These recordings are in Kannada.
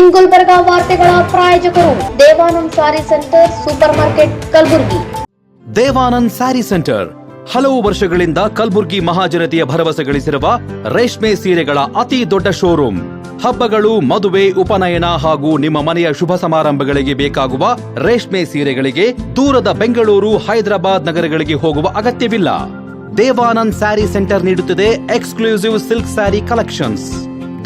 ಇನ್ ಗುಲ್ಬರ್ಗ ವಾರ್ತೆಗಳ ಪ್ರಾಯೋಜಕರು Devanand sari centre supermarket Kalaburagi. Devanand sari centre ಹಲವು ವರ್ಷಗಳಿಂದ ಕಲಬುರ್ಗಿ ಮಹಾಜನತೆಯ ಭರವಸೆ ಗಳಿಸಿರುವ ರೇಷ್ಮೆ ಸೀರೆಗಳ ಅತಿ ದೊಡ್ಡ ಶೋರೂಮ್. ಹಬ್ಬಗಳು, ಮದುವೆ, ಉಪನಯನ ಹಾಗೂ ನಿಮ್ಮ ಮನೆಯ ಶುಭ ಸಮಾರಂಭಗಳಿಗೆ ಬೇಕಾಗುವ ರೇಷ್ಮೆ ಸೀರೆಗಳಿಗೆ ದೂರದ ಬೆಂಗಳೂರು, ಹೈದರಾಬಾದ್ ನಗರಗಳಿಗೆ ಹೋಗುವ ಅಗತ್ಯವಿಲ್ಲ. ದೇವಾನಂದ್ ಸ್ಯಾರಿ ಸೆಂಟರ್ ನೀಡುತ್ತಿದೆ exclusive silk sari collections.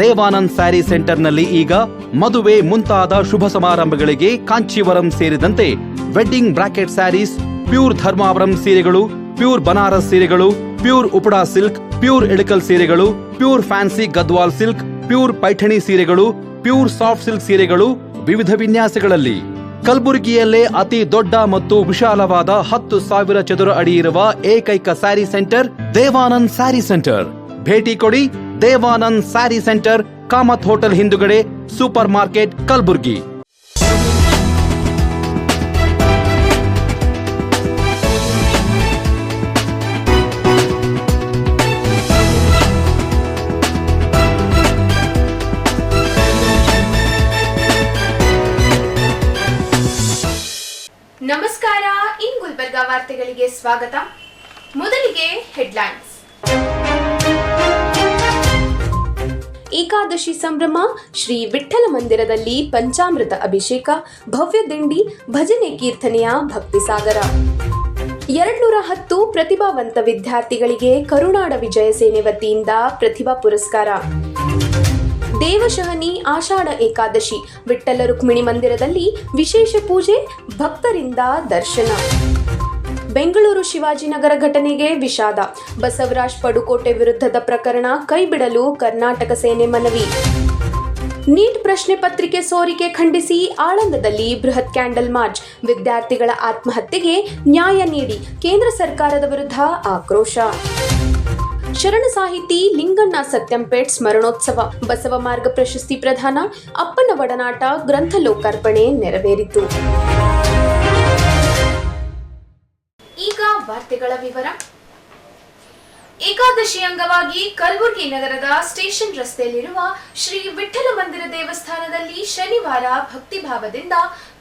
Devanand sari ಸೆಂಟರ್ನಲ್ಲಿ ಈಗ ಮದುವೆ ಮುಂತಾದ ಶುಭ ಸಮಾರಂಭಗಳಿಗೆ ಕಾಂಚೀವರಂ ಸೇರಿದಂತೆ wedding brocade sarees, pure Dharmavaram ಸೀರೆಗಳು, ಪ್ಯೂರ್ ಬನಾರಸ್ ಸೀರೆಗಳು, pure Uppada silk, pure Ilkal ಸೀರೆಗಳು, pure fancy Gadwal silk, pure Paithani ಸೀರೆಗಳು, ಪ್ಯೂರ್ ಸಾಫ್ಟ್ ಸಿಲ್ಕ್ ಸೀರೆಗಳು ವಿವಿಧ ವಿನ್ಯಾಸಗಳಲ್ಲಿ. ಕಲಬುರಗಿಯಲ್ಲೇ ಅತಿ ದೊಡ್ಡ ಮತ್ತು ವಿಶಾಲವಾದ 10,000 ಚದುರ ಅಡಿ ಇರುವ ಏಕೈಕ ಸ್ಯಾರಿ ಸೆಂಟರ್ ದೇವಾನಂದ್ ಸ್ಯಾರಿ ಸೆಂಟರ್. ಭೇಟಿ ಕೊಡಿ. ದೇವಾನಂದ್ ಸ್ಯಾರಿ ಸೆಂಟರ್, ಕಾಮತ್ ಹೋಟೆಲ್ ಹಿಂದುಗಡೆ, ಸೂಪರ್ ಮಾರ್ಕೆಟ್, ಕಲಬುರ್ಗಿ. ನಮಸ್ಕಾರ. ಇನ್ ಗುಲ್ಬರ್ಗ ವಾರ್ತೆಗಳಿಗೆ ಸ್ವಾಗತ. ಮೊದಲಿಗೆ ಹೆಡ್ಲೈನ್ಸ್. ಏಕಾದಶಿ ಸಂಭ್ರಮ, ಶ್ರೀ ವಿಠ್ಠಲ ಮಂದಿರದಲ್ಲಿ ಪಂಚಾಮೃತ ಅಭಿಷೇಕ, ಭವ್ಯ ದಿಂಡಿ, ಭಜನೆ ಕೀರ್ತನೆಯ ಭಕ್ತಿ ಸಾಗರ. 210 ಪ್ರತಿಭಾವಂತ ವಿದ್ಯಾರ್ಥಿಗಳಿಗೆ ಕರುನಾಡ ವಿಜಯ ಸೇನೆ ವತಿಯಿಂದ ಪ್ರತಿಭಾ ಪುರಸ್ಕಾರ. ದೇವಶಹನಿ ಆಷಾಢ ಏಕಾದಶಿ, ವಿಠ್ಠಲ ರುಕ್ಮಿಣಿ ಮಂದಿರದಲ್ಲಿ ವಿಶೇಷ ಪೂಜೆ, ಭಕ್ತರಿಂದ ದರ್ಶನ. ಬೆಂಗಳೂರು ಶಿವಾಜಿನಗರ ಘಟನೆಗೆ ವಿಷಾದ, ಬಸವರಾಜ್ ಪಡುಕೋಟೆ ವಿರುದ್ಧದ ಪ್ರಕರಣ ಕೈಬಿಡಲು ಕರ್ನಾಟಕ ಸೇನೆ ಮನವಿ. ನೀಟ್ ಪ್ರಶ್ನೆ ಪತ್ರಿಕೆ ಸೋರಿಕೆ ಖಂಡಿಸಿ ಆಳಂದದಲ್ಲಿ ಬೃಹತ್ ಕ್ಯಾಂಡಲ್ ಮಾರ್ಚ್, ವಿದ್ಯಾರ್ಥಿಗಳ ಆತ್ಮಹತ್ಯೆಗೆ ನ್ಯಾಯ ನೀಡಿ ಕೇಂದ್ರ ಸರ್ಕಾರದ ವಿರುದ್ಧ ಆಕ್ರೋಶ. ಶರಣ ಸಾಹಿತಿ ಲಿಂಗಣ್ಣ ಸತ್ಯಂಪೇಟ್ ಸ್ಮರಣೋತ್ಸವ, ಬಸವ ಮಾರ್ಗ ಪ್ರಶಸ್ತಿ ಪ್ರದಾನ, ಅಪ್ಪನ ಒಡನಾಟ ಗ್ರಂಥ ಲೋಕಾರ್ಪಣೆ ನೆರವೇರಿತು. ಈಗ ವಾರ್ತೆಗಳ ವಿವರ. ಏಕಾದಶಿ ಅಂಗವಾಗಿ ಕಲಬುರಗಿ ನಗರದ ಸ್ಟೇಷನ್ ರಸ್ತೆಯಲ್ಲಿರುವ ಶ್ರೀ ವಿಠ್ಠಲ ಮಂದಿರ ದೇವಸ್ಥಾನದಲ್ಲಿ ಶನಿವಾರ ಭಕ್ತಿಭಾವದಿಂದ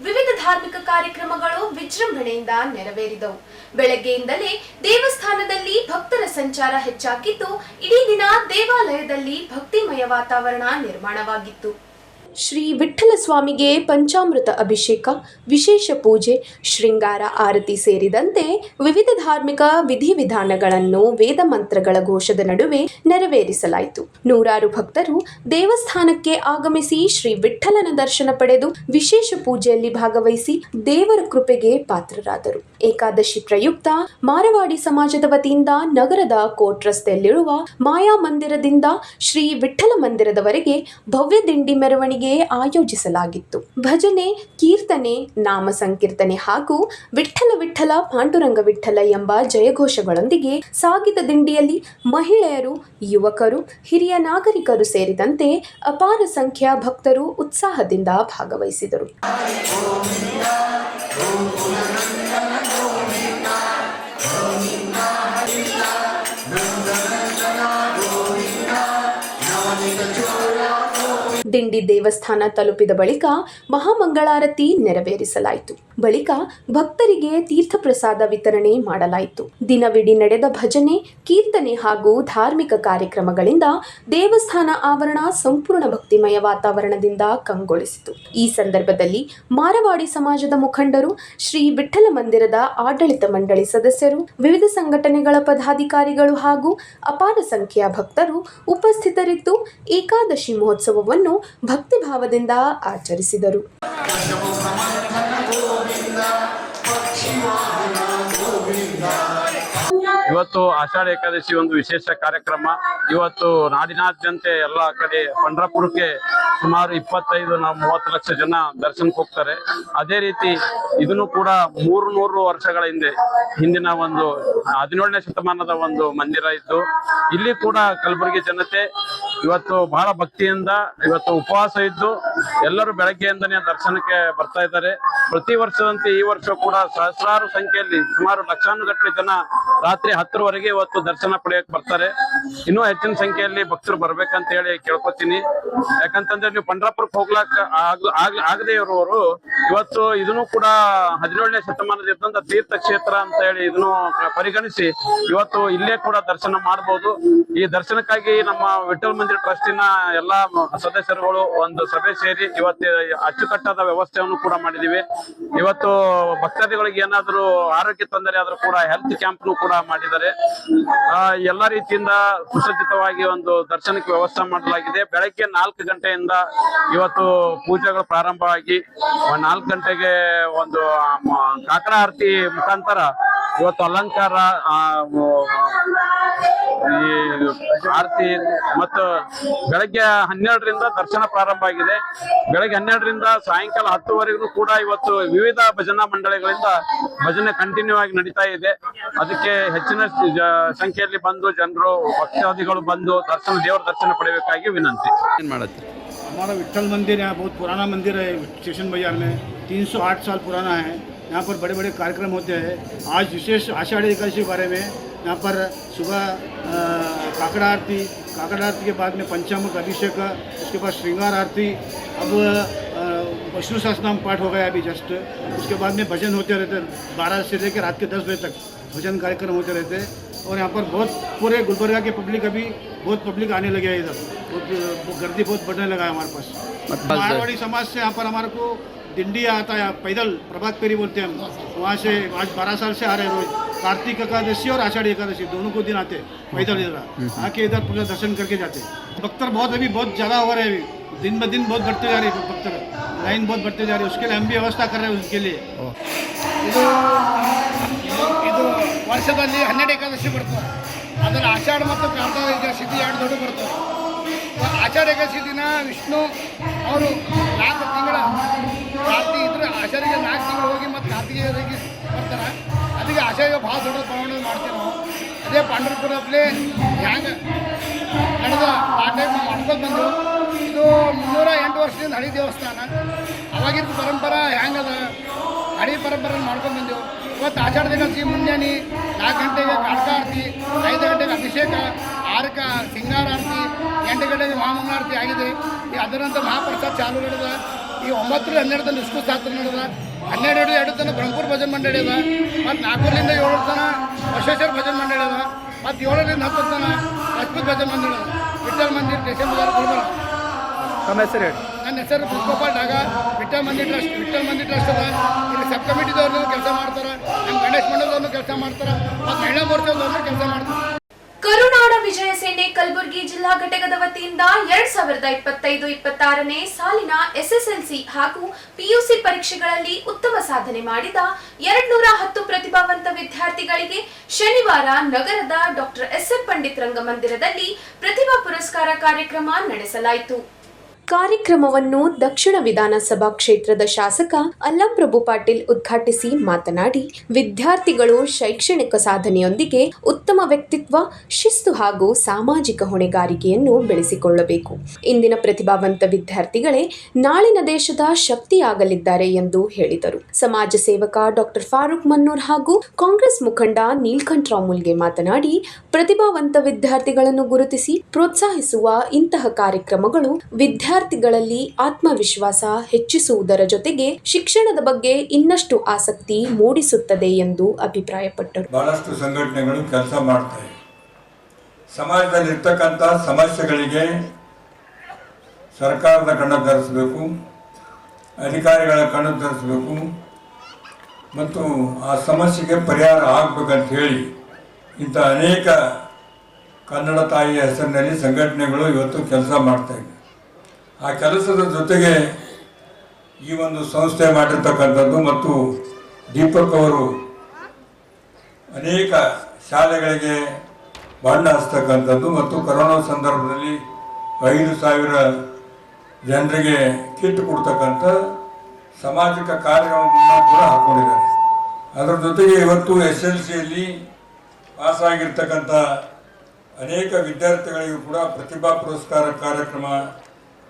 ವಿವಿಧ ಧಾರ್ಮಿಕ ಕಾರ್ಯಕ್ರಮಗಳು ವಿಜೃಂಭಣೆಯಿಂದ ನೆರವೇರಿದವು. ಬೆಳಗ್ಗೆಯಿಂದಲೇ ದೇವಸ್ಥಾನದಲ್ಲಿ ಭಕ್ತರ ಸಂಚಾರ ಹೆಚ್ಚಾಗಿದ್ದು, ಇಡೀ ದಿನ ದೇವಾಲಯದಲ್ಲಿ ಭಕ್ತಿಮಯ ವಾತಾವರಣ ನಿರ್ಮಾಣವಾಗಿತ್ತು. ಶ್ರೀ ವಿಠ್ಠಲ ಸ್ವಾಮಿಗೆ ಪಂಚಾಮೃತ ಅಭಿಷೇಕ, ವಿಶೇಷ ಪೂಜೆ, ಶೃಂಗಾರ ಆರತಿ ಸೇರಿದಂತೆ ವಿವಿಧ ಧಾರ್ಮಿಕ ವಿಧಿವಿಧಾನಗಳನ್ನು ವೇದ ಮಂತ್ರಗಳ ಘೋಷದ ನಡುವೆ ನೆರವೇರಿಸಲಾಯಿತು. ನೂರಾರು ಭಕ್ತರು ದೇವಸ್ಥಾನಕ್ಕೆ ಆಗಮಿಸಿ ಶ್ರೀ ವಿಠ್ಠಲನ ದರ್ಶನ ಪಡೆದು ವಿಶೇಷ ಪೂಜೆಯಲ್ಲಿ ಭಾಗವಹಿಸಿ ದೇವರ ಕೃಪೆಗೆ ಪಾತ್ರರಾದರು. ಏಕಾದಶಿ ಪ್ರಯುಕ್ತ ಮಾರವಾಡಿ ಸಮಾಜದ ವತಿಯಿಂದ ನಗರದ ಕೋಟ್ ರಸ್ತೆಯಲ್ಲಿರುವ ಮಾಯಾ ಮಂದಿರದಿಂದ ಶ್ರೀ ವಿಠ್ಠಲ ಮಂದಿರದವರೆಗೆ ಭವ್ಯ ದಿಂಡಿ ಮೆರವಣಿಗೆ ಆಯೋಜಿಸಲಾಗಿತ್ತು. ಭಜನೆ, ಕೀರ್ತನೆ, ನಾಮ ಸಂಕೀರ್ತನೆ ಹಾಗೂ ವಿಠ್ಠಲ ವಿಠ್ಠಲ ಪಾಂಡುರಂಗ ವಿಠ್ಠಲ ಎಂಬ ಜಯಘೋಷಗಳೊಂದಿಗೆ ಸಾಗಿದ ದಿಂಡಿಯಲ್ಲಿ ಮಹಿಳೆಯರು, ಯುವಕರು, ಹಿರಿಯ ನಾಗರಿಕರು ಸೇರಿದಂತೆ ಅಪಾರ ಸಂಖ್ಯೆಯ ಭಕ್ತರು ಉತ್ಸಾಹದಿಂದ ಭಾಗವಹಿಸಿದರು. ದಿಂಡಿ ದೇವಸ್ಥಾನ ತಲುಪಿದ ಬಳಿಕ ಮಹಾಮಂಗಳಾರತಿ ನೆರವೇರಿಸಲಾಯಿತು. ಬಳಿಕ ಭಕ್ತರಿಗೆ ತೀರ್ಥ ಪ್ರಸಾದ ವಿತರಣೆ ಮಾಡಲಾಯಿತು. ದಿನವಿಡೀ ನಡೆದ ಭಜನೆ, ಕೀರ್ತನೆ ಹಾಗೂ ಧಾರ್ಮಿಕ ಕಾರ್ಯಕ್ರಮಗಳಿಂದ ದೇವಸ್ಥಾನ ಆವರಣ ಸಂಪೂರ್ಣ ಭಕ್ತಿಮಯ ವಾತಾವರಣದಿಂದ ಕಂಗೊಳಿಸಿತು. ಈ ಸಂದರ್ಭದಲ್ಲಿ ಮಾರವಾಡಿ ಸಮಾಜದ ಮುಖಂಡರು, ಶ್ರೀ ವಿಠ್ಠಲ ಮಂದಿರದ ಆಡಳಿತ ಮಂಡಳಿ ಸದಸ್ಯರು, ವಿವಿಧ ಸಂಘಟನೆಗಳ ಪದಾಧಿಕಾರಿಗಳು ಹಾಗೂ ಅಪಾರ ಸಂಖ್ಯೆಯ ಭಕ್ತರು ಉಪಸ್ಥಿತರಿದ್ದು ಏಕಾದಶಿ ಮಹೋತ್ಸವವನ್ನು ಭಕ್ತಿಭಾವದಿಂದ ಆಚರಿಸಿದರು. ಇವತ್ತು ಆಷಾಢ ಏಕಾದಶಿ ಒಂದು ವಿಶೇಷ ಕಾರ್ಯಕ್ರಮ. ಇವತ್ತು ನಾಡಿನಾದ್ಯಂತ ಎಲ್ಲ ಕಡೆ ಪಂಢರಪುರಕ್ಕೆ ಸುಮಾರು 25-30 ಲಕ್ಷ ಜನ ದರ್ಶನಕ್ಕೆ ಹೋಗ್ತಾರೆ. ಅದೇ ರೀತಿ ಇದನ್ನು ಕೂಡ 300 ವರ್ಷಗಳ ಹಿಂದಿನ ಒಂದು 17ನೇ ಶತಮಾನದ ಒಂದು ಮಂದಿರ ಇದ್ದು, ಇಲ್ಲಿ ಕೂಡ ಕಲಬುರಗಿ ಜನತೆ ಇವತ್ತು ಬಹಳ ಭಕ್ತಿಯಿಂದ ಇವತ್ತು ಉಪವಾಸ ಇದ್ದು ಎಲ್ಲರೂ ಬೆಳಗ್ಗೆಯಿಂದನೇ ದರ್ಶನಕ್ಕೆ ಬರ್ತಾ ಇದ್ದಾರೆ. ಪ್ರತಿ ವರ್ಷದಂತೆ ಈ ವರ್ಷ ಕೂಡ ಸಹಸ್ರಾರು ಸಂಖ್ಯೆಯಲ್ಲಿ ಸುಮಾರು ಲಕ್ಷಾನುಗಟ್ಟಲೆ ಜನ ರಾತ್ರಿ 10ರವರೆಗೆ ಇವತ್ತು ದರ್ಶನ ಪಡೆಯಕ್ಕೆ ಬರ್ತಾರೆ. ಇನ್ನೂ ಹೆಚ್ಚಿನ ಸಂಖ್ಯೆಯಲ್ಲಿ ಭಕ್ತರು ಬರ್ಬೇಕಂತ ಹೇಳಿ ಕೇಳ್ಕೊತೀನಿ. ಯಾಕಂತಂದ್ರೆ ನೀವು ಪಂಡ್ರಾಪುರಕ್ಕೆ ಹೋಗ್ಲಾಕ ಆಗದೆ ಇರುವವರು ಇವತ್ತು ಇದನ್ನು ಕೂಡ 17ನೇ ಶತಮಾನದ ಇದ್ದಂತ ತೀರ್ಥ ಕ್ಷೇತ್ರ ಅಂತ ಹೇಳಿ ಇದನ್ನು ಪರಿಗಣಿಸಿ ಇವತ್ತು ಇಲ್ಲೇ ಕೂಡ ದರ್ಶನ ಮಾಡಬಹುದು. ಈ ದರ್ಶನಕ್ಕಾಗಿ ನಮ್ಮ ವಿಠಲ್ ಮಂದಿರ ಟ್ರಸ್ಟಿನ ಎಲ್ಲಾ ಸದಸ್ಯರುಗಳು ಒಂದು ಸಭೆ ಸೇರಿ ಇವತ್ತು ಅಚ್ಚುಕಟ್ಟಾದ ವ್ಯವಸ್ಥೆಯನ್ನು ಕೂಡ ಮಾಡಿದೀವಿ. ಇವತ್ತು ಭಕ್ತಾದಿಗಳಿಗೆ ಏನಾದರೂ ಆರೋಗ್ಯ ತೊಂದರೆ ಆದ್ರೂ ಕೂಡ ಹೆಲ್ತ್ ಕ್ಯಾಂಪ್ ಕೂಡ ಮಾಡಿದ್ದಾರೆ. ಎಲ್ಲಾ ರೀತಿಯಿಂದ ಸುಸಜ್ಜಿತವಾಗಿ ಒಂದು ದರ್ಶನಕ್ಕೆ ವ್ಯವಸ್ಥೆ ಮಾಡಲಾಗಿದೆ. ಬೆಳಗ್ಗೆ 4 ಗಂಟೆಯಿಂದ ಇವತ್ತು ಪೂಜೆಗಳು ಪ್ರಾರಂಭವಾಗಿ 4 ಗಂಟೆಗೆ ಒಂದು ಕಾಕಡ ಆರತಿ ಮುಖಾಂತರ ಇವತ್ತು ಅಲಂಕಾರ ಈ ಆರತಿ ಮತ್ತು ಬೆಳಗ್ಗೆ 12ರಿಂದ ದರ್ಶನ ಪ್ರಾರಂಭ ಆಗಿದೆ. ಬೆಳಗ್ಗೆ 12ರಿಂದ ಸಾಯಂಕಾಲ 10ವರೆಗೂ ಕೂಡ ಇವತ್ತು ವಿವಿಧ ಭಜನಾ ಮಂಡಳಿಗಳಿಂದ ಭಜನೆ ಕಂಟಿನ್ಯೂ ಆಗಿ ನಡೀತಾ ಇದೆ. ಅದಕ್ಕೆ ಹೆಚ್ಚಿನ ಸಂಖ್ಯೆಯಲ್ಲಿ ಬಂದು ಜನರು ಭಕ್ತಾದಿಗಳು ಬಂದು ದೇವರ ದರ್ಶನ ಪಡೆಯಬೇಕಾಗಿ ವಿನಂತಿ. ಏನ್ ಮಾಡುತ್ತೆ? हमारा विट्ठल मंदिर यहाँ बहुत पुराना मंदिर है। स्टेशन बाजार में 308 साल पुराना है। यहाँ पर बड़े बड़े कार्यक्रम होते हैं। आज विशेष आषाढ़ी एकादशी के बारे में यहाँ पर सुबह काकड़ा आरती के बाद में पंचामृत अभिषेक, उसके बाद श्रृंगार आरती, अब विष्णु सहस्रनाम पाठ हो गया अभी जस्ट। उसके बाद में भजन होते रहते 12 से लेकर रात के 10 बजे तक भजन कार्यक्रम होते रहते हैं। और यहाँ पर बहुत पूरे गुलबर्गा के पब्लिक अभी बहुत पब्लिक आने लगे है। इधर गर्दी बहुत बढ़ने लगा है हमारे पास। मारवाड़ी समाज से यहाँ पर हमारे को दिंडी आता है पैदल, प्रभात फेरी बोलते हैं हम। वहाँ से आज 12 साल से आ रहे हैं रोज। कार्तिक एकादशी और आषाढ़ी एकादशी दोनों को दिन आते पैदल इधर आके इधर पूरा दर्शन करके जाते। भक्तर बहुत अभी बहुत ज़्यादा हो रहे हैं। अभी दिन ब दिन बहुत बढ़ते जा रहे हैं भक्तर, लाइन बहुत बढ़ते जा रही है। उसके लिए हम भी व्यवस्था कर रहे हैं उसके लिए। ಇದು ವರ್ಷದಲ್ಲಿ 12 ಏಕಾದಶಿ ಬರ್ತವೆ. ಅದರ ಆಷಾಢ ಮತ್ತು ಕಾರ್ತಿಕ ಏಕಾದಶಿ 2 ದೊಡ್ಡ ಬರ್ತವೆ. ಆಷಾಢ ಏಕಾದಶಿ ದಿನ ವಿಷ್ಣು ಅವರು 4 ತಿಂಗಳ ಕಾರ್ತಿಕ ಇದ್ರೆ ಆಷಾಢಿಗೆ 4 ತಿಂಗಳು ಹೋಗಿ ಮತ್ತು ಕಾರ್ತಿಗೆ ಬರ್ತಾರೆ. ಅದಕ್ಕೆ ಆಷಾಢ ಭಾಳ ದೊಡ್ಡ ಪ್ರಮಾಣ ಮಾಡ್ತೀವಿ ನಾವು. ಅದೇ ಪಾಂಡವಪುರದಲ್ಲಿ ಹ್ಯಾಂಗೆ ನಡೆದ ಆ ಟೈಮ್ ಮಾಡ್ಕೊಂಡು ಬಂದು ಇದು 308 ವರ್ಷದಿಂದ ಹಳಿ ದೇವಸ್ಥಾನ. ಅವಾಗಿದ್ದು ಪರಂಪರೆ ಹ್ಯಾಂಗದ ಹಳಿ ಪರಂಪರೆ ಮಾಡ್ಕೊಂಡು ಬಂದೆವು. ಇವತ್ತು ಆಷಾಢ ಏಕಾದಶಿ ಮುಂಜಾನೆ 4 ಗಂಟೆಗೆ ಕಾಡ್ಕ ಆರತಿ, 5 ಗಂಟೆಗೆ ಅಭಿಷೇಕ, 6ಕ್ಕೆ ಸಿಂಗಾರ ಆರತಿ, 8 ಗಂಟೆಗೆ ಮಹಾಮಂಗಳಾರತಿ ಆಗಿದೆ. ಈ ಅದರಂತೆ ಮಹಾಪ್ರಸಾದ ಚಾಲು ನಡೆದ. ಈ 9 ರಿಂದ 12 ತನಕ ವಿಷ್ಣು ಶಾಸ್ತ್ರ ನಡೆದ. 12 2 ತನಕ ಬ್ರಹ್ಮಪುರ ಭಜನ್ ಮಂಡಳಿ ಅದ. ಮತ್ತು 4 ರಿಂದ 7 ತನಕ ಬಸವೇಶ್ವರ ಭಜನ್ ಮಂಡಳಿ ಅದ. ಮತ್ತು 7 ರಿಂದ 10 ತನಕ ಲಕ್ಷ್ಮೀ ಭಜನ್ ಮಂಡಳಿ ಅದ. ವಿಠಲ್ ಮಂದಿರ ಸ್ಟೇಷನ್ ಬಜಾರ್ ಗುಲ್ಬರ್ಗ. ತಮ್ಮ ಹೆಸರು ಹೇಳಿ. ನನ್ನ ಹೆಸರು ಗೋಪಾಲ್ ಡಾಗ. ವಿಠಲ್ ಮಂದಿರ ಟ್ರಸ್ಟ್ ಅದ. ಇಲ್ಲಿ ಸಬ್ ಕಮಿಟಿದವ್ರನ್ನೂ ಕೆಲಸ ಮಾಡ್ತಾರೆ, ನಮ್ಮ ಗಣೇಶ್ ಮಂಡಲದವ್ರನ್ನೂ ಕೆಲಸ ಮಾಡ್ತಾರೆ, ಮತ್ತು ಮಹಿಳಾ ಮೋರ್ಚಾದವ್ರನ್ನೂ ಕೆಲಸ ಮಾಡ್ತಾರೆ. ಕರುನಾಡ ವಿಜಯ ಸೇನೆ ಕಲಬುರಗಿ ಜಿಲ್ಲಾ ಘಟಕದ ವತಿಯಿಂದ 2025-26ನೇ ಸಾಲಿನ ಎಸ್ಎಸ್ಎಲ್ಸಿ ಹಾಗೂ ಪಿಯುಸಿ ಪರೀಕ್ಷೆಗಳಲ್ಲಿ ಉತ್ತಮ ಸಾಧನೆ ಮಾಡಿದ 210 ಪ್ರತಿಭಾವಂತ ವಿದ್ಯಾರ್ಥಿಗಳಿಗೆ ಶನಿವಾರ ನಗರದ ಡಾಕ್ಟರ್ ಎಸ್.ಎಂ. ಪಂಡಿತ್ ರಂಗಮಂದಿರದಲ್ಲಿ ಪ್ರತಿಭಾ ಪುರಸ್ಕಾರ ಕಾರ್ಯಕ್ರಮ ನಡೆಸಲಾಯಿತು. ಕಾರ್ಯಕ್ರಮವನ್ನು ದಕ್ಷಿಣ ವಿಧಾನಸಭಾ ಕ್ಷೇತ್ರದ ಶಾಸಕ ಅಲ್ಲಂಪ್ರಭು ಪಾಟೀಲ್ ಉದ್ಘಾಟಿಸಿ ಮಾತನಾಡಿ, ವಿದ್ಯಾರ್ಥಿಗಳು ಶೈಕ್ಷಣಿಕ ಸಾಧನೆಯೊಂದಿಗೆ ಉತ್ತಮ ವ್ಯಕ್ತಿತ್ವ, ಶಿಸ್ತು ಹಾಗೂ ಸಾಮಾಜಿಕ ಹೊಣೆಗಾರಿಕೆಯನ್ನು ಬೆಳೆಸಿಕೊಳ್ಳಬೇಕು. ಇಂದಿನ ಪ್ರತಿಭಾವಂತ ವಿದ್ಯಾರ್ಥಿಗಳೇ ನಾಳಿನ ದೇಶದ ಶಕ್ತಿಯಾಗಲಿದ್ದಾರೆ ಎಂದು ಹೇಳಿದರು. ಸಮಾಜ ಸೇವಕ ಡಾಕ್ಟರ್ ಫಾರೂಕ್ ಮನ್ನೂರ್ ಹಾಗೂ ಕಾಂಗ್ರೆಸ್ ಮುಖಂಡ ನೀಲಕಂಠರಾವ್ ಮುಲ್ಗೆ ಮಾತನಾಡಿ, ಪ್ರತಿಭಾವಂತ ವಿದ್ಯಾರ್ಥಿಗಳನ್ನು ಗುರುತಿಸಿ ಪ್ರೋತ್ಸಾಹಿಸುವ ಇಂತಹ ಕಾರ್ಯಕ್ರಮಗಳು ವಿದ್ಯಾರ್ಥಿಗಳಲ್ಲಿ ಆತ್ಮವಿಶ್ವಾಸ ಹೆಚ್ಚಿಸುವುದರ ಜೊತೆಗೆ ಶಿಕ್ಷಣದ ಬಗ್ಗೆ ಇನ್ನಷ್ಟು ಆಸಕ್ತಿ ಮೂಡಿಸುತ್ತದೆ ಎಂದು ಅಭಿಪ್ರಾಯಪಟ್ಟರು. ಬಹಳಷ್ಟು ಸಂಘಟನೆಗಳು ಕೆಲಸ ಮಾಡ್ತವೆ. ಸಮಾಜದಲ್ಲಿ ಇರ್ತಕ್ಕಂಥ ಸಮಸ್ಯೆಗಳಿಗೆ ಸರ್ಕಾರದ ಕಣ್ಣು ಧರಿಸಬೇಕು, ಅಧಿಕಾರಿಗಳ ಕಣ್ಣು ಧರಿಸಬೇಕು ಮತ್ತು ಆ ಸಮಸ್ಯೆಗೆ ಪರಿಹಾರ ಆಗಬೇಕಂತ ಹೇಳಿ ಇಂಥ ಅನೇಕ ಕನ್ನಡ ತಾಯಿಯ ಹೆಸರಿನಲ್ಲಿ ಸಂಘಟನೆಗಳು ಇವತ್ತು ಕೆಲಸ ಮಾಡ್ತಾ ಇವೆ. ಆ ಕೆಲಸದ ಜೊತೆಗೆ ಈ ಒಂದು ಸಂಸ್ಥೆ ಮಾಡಿರ್ತಕ್ಕಂಥದ್ದು ಮತ್ತು ದೀಪಕ್ ಅವರು ಅನೇಕ ಶಾಲೆಗಳಿಗೆ ಬಣ್ಣ ಹಚ್ತಕ್ಕಂಥದ್ದು ಮತ್ತು ಕೊರೋನಾ ಸಂದರ್ಭದಲ್ಲಿ 5,000 ಜನರಿಗೆ ಕಿಟ್ ಕೊಡ್ತಕ್ಕಂಥ ಸಾಮಾಜಿಕ ಕಾರ್ಯಕ್ರಮವನ್ನು ಕೂಡ ಹಾಕ್ಕೊಂಡಿದ್ದಾರೆ. ಅದರ ಜೊತೆಗೆ ಇವತ್ತು SLCಯಲ್ಲಿ ಪಾಸಾಗಿರ್ತಕ್ಕಂಥ ಅನೇಕ ವಿದ್ಯಾರ್ಥಿಗಳಿಗೂ ಕೂಡ ಪ್ರತಿಭಾ ಪುರಸ್ಕಾರ ಕಾರ್ಯಕ್ರಮ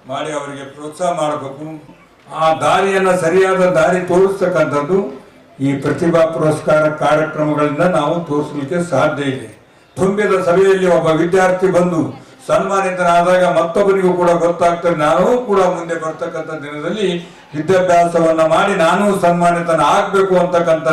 ಮಾಡಿ ಅವರಿಗೆ ಪ್ರೋತ್ಸಾಹ ಮಾಡಬೇಕು. ಆ ದಾರಿಯನ್ನು ಸರಿಯಾದ ದಾರಿ ತೋರಿಸ್ತಕ್ಕಂಥದ್ದು ಈ ಪ್ರತಿಭಾ ಪುರಸ್ಕಾರ ಕಾರ್ಯಕ್ರಮಗಳಿಂದ ನಾವು ತೋರಿಸಲಿಕ್ಕೆ ಸಾಧ್ಯ ಇದೆ. ತುಂಬಿದ ಸಭೆಯಲ್ಲಿ ಒಬ್ಬ ವಿದ್ಯಾರ್ಥಿ ಬಂದು ಸನ್ಮಾನಿತನಾದಾಗ ಮತ್ತೊಬ್ಬರಿಗೂ ಕೂಡ ಗೊತ್ತಾಗ್ತದೆ, ನಾನು ಕೂಡ ಮುಂದೆ ಬರ್ತಕ್ಕಂಥ ದಿನದಲ್ಲಿ ವಿದ್ಯಾಭ್ಯಾಸವನ್ನ ಮಾಡಿ ನಾನು ಸನ್ಮಾನಿತನ ಆಗಬೇಕು ಅಂತಕ್ಕಂಥ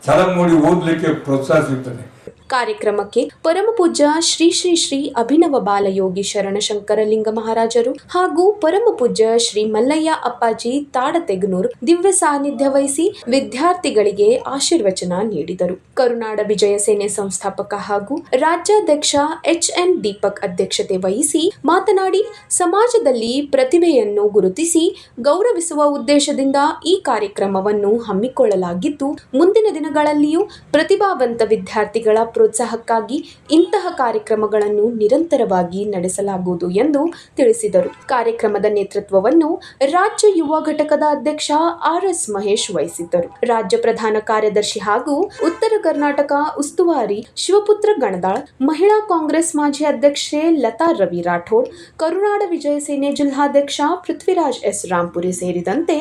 ಛಲ ಮೂಡಿ ಓದಲಿಕ್ಕೆ ಪ್ರೋತ್ಸಾಹ ಸಿಗ್ತದೆ. ಕಾರ್ಯಕ್ರಮಕ್ಕೆ ಪರಮಪೂಜ್ಯ ಶ್ರೀ ಶ್ರೀ ಶ್ರೀ ಅಭಿನವ ಬಾಲಯೋಗಿ ಶರಣಶಂಕರಲಿಂಗ ಮಹಾರಾಜರು ಹಾಗೂ ಪರಮಪೂಜ್ಯ ಶ್ರೀ ಮಲ್ಲಯ್ಯ ಅಪ್ಪಾಜಿ ತಾಡತೆಗನೂರು ದಿವ್ಯ ಸಾನ್ನಿಧ್ಯ ವಹಿಸಿ ವಿದ್ಯಾರ್ಥಿಗಳಿಗೆ ಆಶೀರ್ವಚನ ನೀಡಿದರು. ಕರುನಾಡ ವಿಜಯ ಸೇನೆ ಸಂಸ್ಥಾಪಕ ಹಾಗೂ ರಾಜ್ಯಾಧ್ಯಕ್ಷ HN ದೀಪಕ್ ಅಧ್ಯಕ್ಷತೆ ವಹಿಸಿ ಮಾತನಾಡಿ, ಸಮಾಜದಲ್ಲಿ ಪ್ರತಿಭೆಯನ್ನು ಗುರುತಿಸಿ ಗೌರವಿಸುವ ಉದ್ದೇಶದಿಂದ ಈ ಕಾರ್ಯಕ್ರಮವನ್ನು ಹಮ್ಮಿಕೊಳ್ಳಲಾಗಿದ್ದು, ಮುಂದಿನ ದಿನಗಳಲ್ಲಿಯೂ ಪ್ರತಿಭಾವಂತ ವಿದ್ಯಾರ್ಥಿಗಳ ಪ್ರೋತ್ಸಾಹಕ್ಕಾಗಿ ಇಂತಹ ಕಾರ್ಯಕ್ರಮಗಳನ್ನು ನಿರಂತರವಾಗಿ ನಡೆಸಲಾಗುವುದು ಎಂದು ತಿಳಿಸಿದರು. ಕಾರ್ಯಕ್ರಮದ ನೇತೃತ್ವವನ್ನು ರಾಜ್ಯ ಯುವ ಘಟಕದ ಅಧ್ಯಕ್ಷ RS ಮಹೇಶ್ ವಹಿಸಿದ್ದರು. ರಾಜ್ಯ ಪ್ರಧಾನ ಕಾರ್ಯದರ್ಶಿ ಹಾಗೂ ಉತ್ತರ ಕರ್ನಾಟಕ ಉಸ್ತುವಾರಿ ಶಿವಪುತ್ರ ಗಣದಾಳ್, ಮಹಿಳಾ ಕಾಂಗ್ರೆಸ್ ಮಾಜಿ ಅಧ್ಯಕ್ಷೆ ಲತಾ ರವಿ ರಾಠೋಡ್, ಕರುನಾಡ ವಿಜಯ ಸೇನೆ ಜಿಲ್ಲಾಧ್ಯಕ್ಷ ಪೃಥ್ವಿರಾಜ್ S ರಾಂಪುರಿ ಸೇರಿದಂತೆ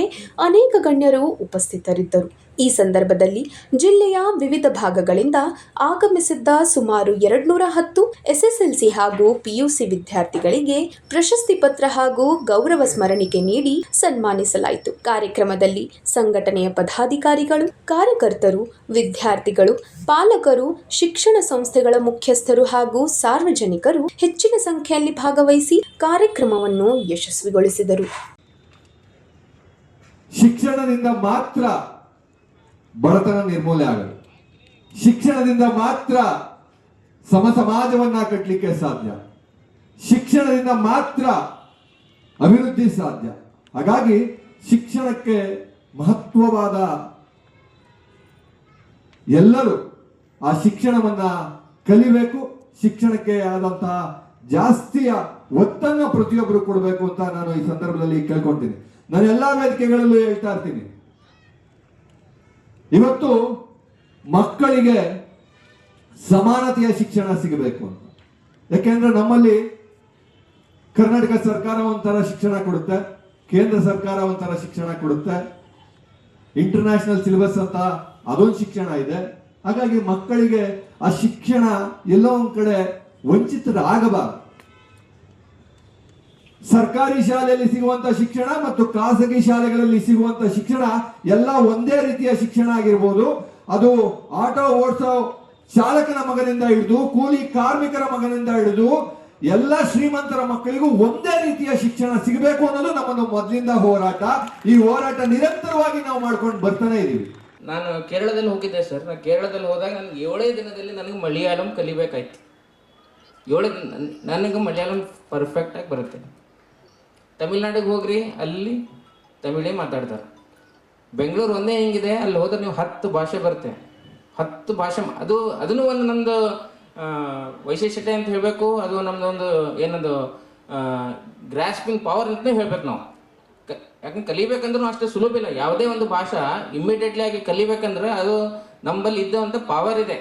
ಅನೇಕ ಗಣ್ಯರು ಉಪಸ್ಥಿತರಿದ್ದರು. ಈ ಸಂದರ್ಭದಲ್ಲಿ ಜಿಲ್ಲೆಯ ವಿವಿಧ ಭಾಗಗಳಿಂದ ಆಗಮಿಸಿದ್ದ ಸುಮಾರು 210 SSLC ಹಾಗೂ PUC ವಿದ್ಯಾರ್ಥಿಗಳಿಗೆ ಪ್ರಶಸ್ತಿ ಪತ್ರ ಹಾಗೂ ಗೌರವ ಸ್ಮರಣಿಕೆ ನೀಡಿ ಸನ್ಮಾನಿಸಲಾಯಿತು. ಕಾರ್ಯಕ್ರಮದಲ್ಲಿ ಸಂಘಟನೆಯ ಪದಾಧಿಕಾರಿಗಳು, ಕಾರ್ಯಕರ್ತರು, ವಿದ್ಯಾರ್ಥಿಗಳು, ಪಾಲಕರು, ಶಿಕ್ಷಣ ಸಂಸ್ಥೆಗಳ ಮುಖ್ಯಸ್ಥರು ಹಾಗೂ ಸಾರ್ವಜನಿಕರು ಹೆಚ್ಚಿನ ಸಂಖ್ಯೆಯಲ್ಲಿ ಭಾಗವಹಿಸಿ ಕಾರ್ಯಕ್ರಮವನ್ನು ಯಶಸ್ವಿಗೊಳಿಸಿದರು. ಶಿಕ್ಷಣದಿಂದ ಮಾತ್ರ ಬಡತನ ನಿರ್ಮೂಲನೆ ಆಗಲ್ಲ. ಶಿಕ್ಷಣದಿಂದ ಮಾತ್ರ ಸಮಾಜವನ್ನ ಕಟ್ಟಲಿಕ್ಕೆ ಸಾಧ್ಯ. ಶಿಕ್ಷಣದಿಂದ ಮಾತ್ರ ಅಭಿವೃದ್ಧಿ ಸಾಧ್ಯ. ಹಾಗಾಗಿ ಶಿಕ್ಷಣಕ್ಕೆ ಮಹತ್ವವಾದ ಎಲ್ಲರೂ ಆ ಶಿಕ್ಷಣವನ್ನ ಕಲಿಬೇಕು. ಶಿಕ್ಷಣಕ್ಕೆ ಆದಂತಹ ಜಾಸ್ತಿಯ ಒತ್ತನ್ನು ಪ್ರತಿಯೊಬ್ಬರು ಕೊಡಬೇಕು ಅಂತ ನಾನು ಈ ಸಂದರ್ಭದಲ್ಲಿ ಕೇಳ್ಕೊಳ್ತೀನಿ. ನಾನು ಎಲ್ಲಾ ವೇದಿಕೆಗಳಲ್ಲೂ ಹೇಳ್ತಾ ಇರ್ತೀನಿ, ಇವತ್ತು ಮಕ್ಕಳಿಗೆ ಸಮಾನತೆಯ ಶಿಕ್ಷಣ ಸಿಗಬೇಕು ಅಂತ. ಯಾಕೆಂದ್ರೆ ನಮ್ಮಲ್ಲಿ ಕರ್ನಾಟಕ ಸರ್ಕಾರ ಒಂಥರ ಶಿಕ್ಷಣ ಕೊಡುತ್ತೆ, ಕೇಂದ್ರ ಸರ್ಕಾರ ಒಂಥರ ಶಿಕ್ಷಣ ಕೊಡುತ್ತೆ, ಇಂಟರ್ನ್ಯಾಷನಲ್ ಸಿಲೆಬಸ್ ಅಂತ ಅದೊಂದು ಶಿಕ್ಷಣ ಇದೆ. ಹಾಗಾಗಿ ಮಕ್ಕಳಿಗೆ ಆ ಶಿಕ್ಷಣ ಎಲ್ಲೋ ಒಂದ್ ಕಡೆ ವಂಚಿತರಾಗಬಾರದು. ಸರ್ಕಾರಿ ಶಾಲೆಯಲ್ಲಿ ಸಿಗುವಂತ ಶಿಕ್ಷಣ ಮತ್ತು ಖಾಸಗಿ ಶಾಲೆಗಳಲ್ಲಿ ಸಿಗುವಂತ ಶಿಕ್ಷಣ ಎಲ್ಲ ಒಂದೇ ರೀತಿಯ ಶಿಕ್ಷಣ ಆಗಿರ್ಬೋದು. ಅದು ಆಟೋ ಓಡಿಸೋ ಚಾಲಕನ ಮಗನಿಂದ ಹಿಡಿದು ಕೂಲಿ ಕಾರ್ಮಿಕರ ಮಗನಿಂದ ಹಿಡಿದು ಎಲ್ಲ ಶ್ರೀಮಂತರ ಮಕ್ಕಳಿಗೂ ಒಂದೇ ರೀತಿಯ ಶಿಕ್ಷಣ ಸಿಗಬೇಕು ಅನ್ನೋದು ನಮ್ಮನ್ನು ಮೊದಲಿಂದ ಹೋರಾಟ. ಈ ಹೋರಾಟ ನಿರಂತರವಾಗಿ ನಾವು ಮಾಡ್ಕೊಂಡು ಬರ್ತಾನೆ ಇದೀವಿ. ನಾನು ಕೇರಳದಲ್ಲಿ ಹೋಗಿದ್ದೆ ಸರ್. ನಾನು ಕೇರಳದಲ್ಲಿ ಹೋದಾಗ ನನಗೆ 7 ದಿನದಲ್ಲಿ ನನಗೆ ಮಲಯಾಳಂ ಕಲಿಬೇಕಾಯ್ತು. 7 ನನಗೆ ಮಲಯಾಳಂ ಪರ್ಫೆಕ್ಟಾಗಿ ಬರುತ್ತೆ. ತಮಿಳ್ನಾಡಿಗೆ ಹೋಗ್ರಿ, ಅಲ್ಲಿ ತಮಿಳೇ ಮಾತಾಡ್ತಾರೆ. ಬೆಂಗಳೂರು ಒಂದೇ ಹಿಂಗಿದೆ, ಅಲ್ಲಿ ಹೋದ್ರೆ ನೀವು 10 ಭಾಷೆ ಬರುತ್ತೆ. 10 ಭಾಷೆ ಅದನ್ನು ಒಂದು ನಮ್ಮದು ವೈಶಿಷ್ಟ್ಯತೆ ಅಂತ ಹೇಳಬೇಕು. ಅದು ನಮ್ಮದೊಂದು ಏನದು ಗ್ರಾಸ್ಪಿಂಗ್ ಪವರ್ ಅಂತಲೇ ಹೇಳ್ಬೇಕು ನಾವು. ಯಾಕಂದ್ರೆ ಕಲಿಬೇಕಂದ್ರೂ ಅಷ್ಟು ಸುಲಭ ಇಲ್ಲ. ಯಾವುದೇ ಒಂದು ಭಾಷೆ ಇಮ್ಮಿಡಿಯೇಟ್ಲಿ ಆಗಿ ಕಲಿಬೇಕಂದ್ರೆ ಅದು ನಮ್ಮಲ್ಲಿ ಇದ್ದಂಥ ಪವರ್ ಇದೆ.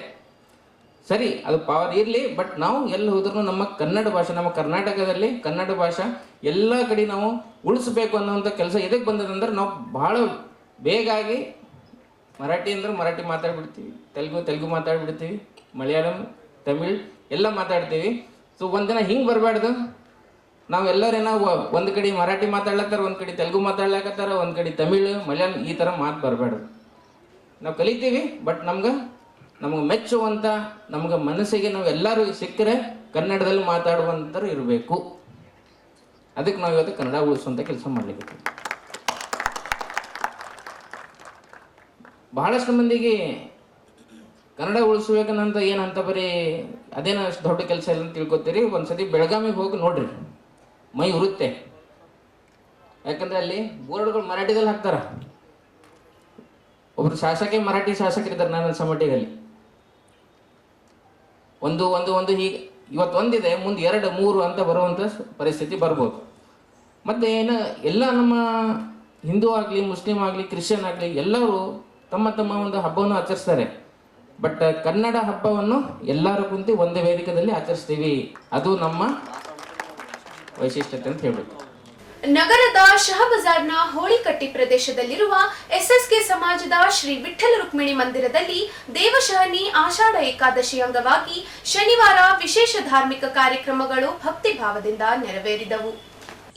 ಸರಿ, ಅದು ಪವರ್ ಇರಲಿ, ಬಟ್ ನಾವು ಎಲ್ಲಿ ಹೋದ್ರೂ ನಮ್ಮ ಕನ್ನಡ ಭಾಷೆ, ನಮ್ಮ ಕರ್ನಾಟಕದಲ್ಲಿ ಕನ್ನಡ ಭಾಷೆ ಎಲ್ಲ ಕಡೆ ನಾವು ಉಳಿಸ್ಬೇಕು ಅನ್ನೋಂಥ ಕೆಲಸ ಎದಕ್ಕೆ ಬಂದದಂದ್ರೆ ನಾವು ಭಾಳ ಬೇಗಾಗಿ ಮರಾಠಿ ಅಂದ್ರೆ ಮರಾಠಿ ಮಾತಾಡ್ಬಿಡ್ತೀವಿ, ತೆಲುಗು ಮಾತಾಡ್ಬಿಡ್ತೀವಿ, ಮಲಯಾಳಂ, ತಮಿಳ್ ಎಲ್ಲ ಮಾತಾಡ್ತೀವಿ. ಸೊ ಒಂದಿನ ಹಿಂಗೆ ಬರಬಾರ್ದು. ನಾವೆಲ್ಲರೇನೋ ಒಂದು ಕಡೆ ಮರಾಠಿ ಮಾತಾಡ್ಲತ್ತಾರ, ಒಂದು ಕಡೆ ತೆಲುಗು ಮಾತಾಡ್ಲಾಕತ್ತಾರ, ಒಂದು ಕಡೆ ತಮಿಳ್, ಮಲಯಾಳಂ, ಈ ಥರ ಮಾತು ಬರಬಾರ್ದು. ನಾವು ಕಲಿತೀವಿ, ಬಟ್ ನಮ್ಗೆ ಮೆಚ್ಚುವಂಥ, ನಮ್ಗೆ ಮನಸ್ಸಿಗೆ ನಾವು ಎಲ್ಲರೂ ಸಿಕ್ಕರೆ ಕನ್ನಡದಲ್ಲಿ ಮಾತಾಡುವಂಥರು ಇರಬೇಕು. ಅದಕ್ಕೆ ನಾವು ಇವತ್ತು ಕನ್ನಡ ಉಳಿಸುವಂಥ ಕೆಲಸ ಮಾಡಲಿಕ್ಕೆ. ಬಹಳಷ್ಟು ಮಂದಿಗೆ ಕನ್ನಡ ಉಳಿಸ್ಬೇಕನ್ನಂತ ಏನಂತ ಬರೀ ಅದೇನೋ ಅಷ್ಟು ದೊಡ್ಡ ಕೆಲಸ ಇಲ್ಲ ಅಂತ ತಿಳ್ಕೊತೀರಿ. ಒಂದ್ಸತಿ ಬೆಳಗಾವಿಗೆ ಹೋಗಿ ನೋಡ್ರಿ, ಮೈ ಉರುತ್ತೆ. ಯಾಕಂದ್ರೆ ಅಲ್ಲಿ ಬೋರ್ಡ್ಗಳು ಮರಾಠಿದಲ್ಲಿ ಹಾಕ್ತಾರ. ಒಬ್ರು ಶಾಸಕ ಮರಾಠಿ ಶಾಸಕರಿದ್ದಾರೆ ನನ್ನ ಸಮಟಿಗಲ್ಲಿ. ಒಂದು ಹೀಗೆ ಇವತ್ತು ಒಂದಿದೆ, ಮುಂದೆ 2, 3 ಅಂತ ಬರುವಂಥ ಪರಿಸ್ಥಿತಿ ಬರ್ಬೋದು. ಮತ್ತು ಎಲ್ಲ ನಮ್ಮ ಹಿಂದೂ ಆಗಲಿ, ಮುಸ್ಲಿಂ ಆಗಲಿ, ಕ್ರಿಶ್ಚಿಯನ್ ಆಗಲಿ ಎಲ್ಲರೂ ತಮ್ಮ ಒಂದು ಹಬ್ಬವನ್ನು ಆಚರಿಸ್ತಾರೆ. ಬಟ್ ಕನ್ನಡ ಹಬ್ಬವನ್ನು ಎಲ್ಲರೂ ಕುಂತು ಒಂದೇ ವೇದಿಕೆಯಲ್ಲಿ ಆಚರಿಸ್ತೀವಿ. ಅದು ನಮ್ಮ ವೈಶಿಷ್ಟ್ಯತೆ ಅಂತ ಹೇಳಬೇಕು. ನಗರದ ಶಹಬಜಾರ್ನ ಹೋಳಿಕಟ್ಟಿ ಪ್ರದೇಶದಲ್ಲಿರುವ ಎಸ್ಎಸ್ಕೆ ಸಮಾಜದ ಶ್ರೀ ವಿಠ್ಠಲ ರುಕ್ಮಿಣಿ ಮಂದಿರದಲ್ಲಿ ದೇವಶಹನಿ ಆಷಾಢ ಏಕಾದಶಿ ಅಂಗವಾಗಿ ಶನಿವಾರ ವಿಶೇಷ ಧಾರ್ಮಿಕ ಕಾರ್ಯಕ್ರಮಗಳು ಭಕ್ತಿಭಾವದಿಂದ ನೆರವೇರಿದವು.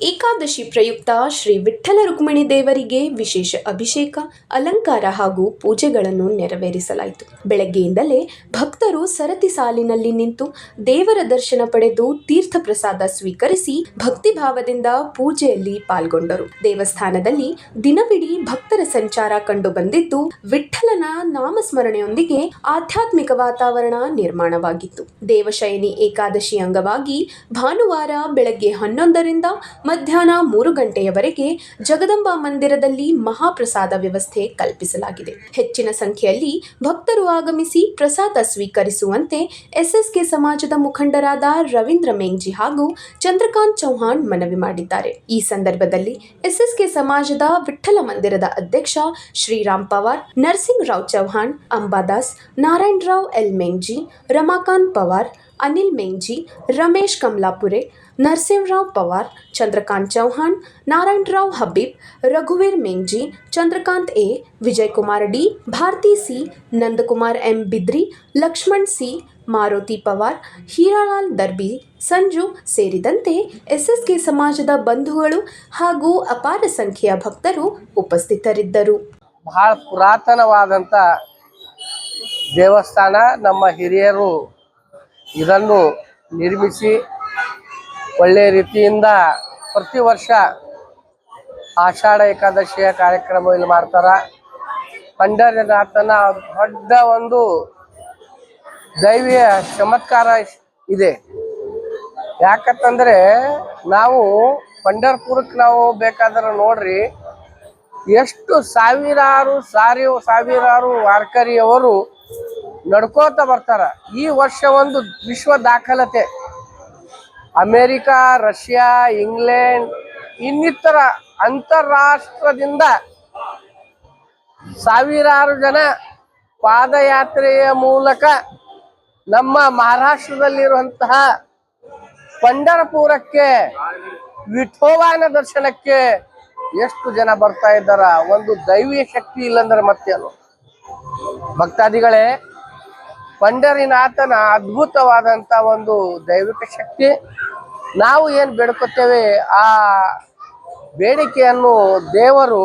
ಏಕಾದಶಿ ಪ್ರಯುಕ್ತ ಶ್ರೀ ವಿಠ್ಠಲ ರುಕ್ಮಿಣಿ ದೇವರಿಗೆ ವಿಶೇಷ ಅಭಿಷೇಕ, ಅಲಂಕಾರ ಹಾಗೂ ಪೂಜೆಗಳನ್ನು ನೆರವೇರಿಸಲಾಯಿತು. ಬೆಳಗ್ಗೆಯಿಂದಲೇ ಭಕ್ತರು ಸರತಿ ಸಾಲಿನಲ್ಲಿ ನಿಂತು ದೇವರ ದರ್ಶನ ಪಡೆದು ತೀರ್ಥ ಪ್ರಸಾದ ಸ್ವೀಕರಿಸಿ ಭಕ್ತಿಭಾವದಿಂದ ಪೂಜೆಯಲ್ಲಿ ಪಾಲ್ಗೊಂಡರು. ದೇವಸ್ಥಾನದಲ್ಲಿ ದಿನವಿಡೀ ಭಕ್ತರ ಸಂಚಾರ ಕಂಡು ಬಂದಿದ್ದು ವಿಠ್ಠಲನ ನಾಮಸ್ಮರಣೆಯೊಂದಿಗೆ ಆಧ್ಯಾತ್ಮಿಕ ವಾತಾವರಣ ನಿರ್ಮಾಣವಾಗಿತ್ತು. ದೇವಶಯನಿ ಏಕಾದಶಿ ಅಂಗವಾಗಿ ಭಾನುವಾರ ಬೆಳಗ್ಗೆ 11ರಿಂದ ಮಧ್ಯಾಹ್ನ 3 ಗಂಟೆಯವರೆಗೆ ಜಗದಂಬಾ ಮಂದಿರದಲ್ಲಿ ಮಹಾಪ್ರಸಾದ ವ್ಯವಸ್ಥೆ ಕಲ್ಪಿಸಲಾಗಿದೆ. ಹೆಚ್ಚಿನ ಸಂಖ್ಯೆಯಲ್ಲಿ ಭಕ್ತರು ಆಗಮಿಸಿ ಪ್ರಸಾದ ಸ್ವೀಕರಿಸುವಂತೆ ಎಸ್ಎಸ್ಕೆ ಸಮಾಜದ ಮುಖಂಡರಾದ ರವೀಂದ್ರ ಮೇಂಗ್ಜಿ ಹಾಗೂ ಚಂದ್ರಕಾಂತ್ ಚೌಹಾಣ್ ಮನವಿ ಮಾಡಿದ್ದಾರೆ. ಈ ಸಂದರ್ಭದಲ್ಲಿ ಎಸ್ಎಸ್ಕೆ ಸಮಾಜದ ವಿಠ್ಠಲ ಮಂದಿರದ ಅಧ್ಯಕ್ಷ ಶ್ರೀರಾಮ್ ಪವಾರ್, ನರಸಿಂಗ್ ರಾವ್ ಚೌಹಾಣ್, ಅಂಬಾದಾಸ್, ನಾರಾಯಣ್ ರಾವ್ ಎಲ್ ಮೇಂಗ್ಜಿ, ರಮಾಕಾಂತ್ ಪವಾರ್, ಅನಿಲ್ ಮೇಂಗ್ಜಿ, ರಮೇಶ್ ಕಮಲಾಪುರೆ, ನರಸಿಂಹರಾವ್ ಪವಾರ್, ಚಂದ್ರಕಾಂತ್ ಚೌಹಾಣ್, ನಾರಾಯಣ್ ರಾವ್ ಹಬೀಬ್, ರಘುವೀರ್ Mengji, Chandrakant A, Vijay Kumar D, Bharati C, Nandakumar M Bidri, Laxman C, Maruti Pawar, Hiralal Darbi, Sanju ಸೇರಿದಂತೆ ಎಸ್ಎಸ್ಕೆ ಸಮಾಜದ ಬಂಧುಗಳು ಹಾಗೂ ಅಪಾರ ಸಂಖ್ಯೆಯ ಭಕ್ತರು ಉಪಸ್ಥಿತರಿದ್ದರು. ಬಹಳ ಪುರಾತನವಾದಂಥ ದೇವಸ್ಥಾನ. ನಮ್ಮ ಹಿರಿಯರು ಇದನ್ನು ನಿರ್ಮಿಸಿ ಒಳ್ಳೆಯ ರೀತಿಯಿಂದ ಪ್ರತಿ ವರ್ಷ ಆಷಾಢ ಏಕಾದಶಿಯ ಕಾರ್ಯಕ್ರಮ ಇಲ್ಲಿ ಮಾಡ್ತಾರೆ. ಪಂಡರನಾಥನ ದೊಡ್ಡ ಒಂದು ದೈವಿಯ ಚಮತ್ಕಾರ ಇದೆ. ಯಾಕಂತಂದರೆ ನಾವು ಪಂಡರ್ಪುರಕ್ಕೆ ನಾವು ಬೇಕಾದ್ರೆ ನೋಡ್ರಿ, ಎಷ್ಟು ಸಾವಿರಾರು ವಾರ್ಕರಿಯವರು ನಡ್ಕೋತ ಬರ್ತಾರ. ಈ ವರ್ಷ ಒಂದು ವಿಶ್ವ ದಾಖಲತೆ. ಅಮೇರಿಕಾ, ರಷ್ಯಾ, ಇಂಗ್ಲೆಂಡ್ ಇನ್ನಿತರ ಅಂತಾರಾಷ್ಟ್ರದಿಂದ ಸಾವಿರಾರು ಜನ ಪಾದಯಾತ್ರೆಯ ಮೂಲಕ ನಮ್ಮ ಮಹಾರಾಷ್ಟ್ರದಲ್ಲಿರುವಂತಹ ಪಂಡರಪುರಕ್ಕೆ ವಿಠೋಬಾನ ದರ್ಶನಕ್ಕೆ ಎಷ್ಟು ಜನ ಬರ್ತಾ ಇದ್ದಾರ. ಒಂದು ದೈವೀಯ ಶಕ್ತಿ ಇಲ್ಲಂದ್ರೆ ಮತ್ತೇನು. ಭಕ್ತಾದಿಗಳೇ, ಪಂಡರಿನಾಥನ ಅದ್ಭುತವಾದಂಥ ಒಂದು ದೈವಿಕ ಶಕ್ತಿ. ನಾವು ಏನು ಬೇಡ್ಕೊತೇವೆ ಆ ಬೇಡಿಕೆಯನ್ನು ದೇವರು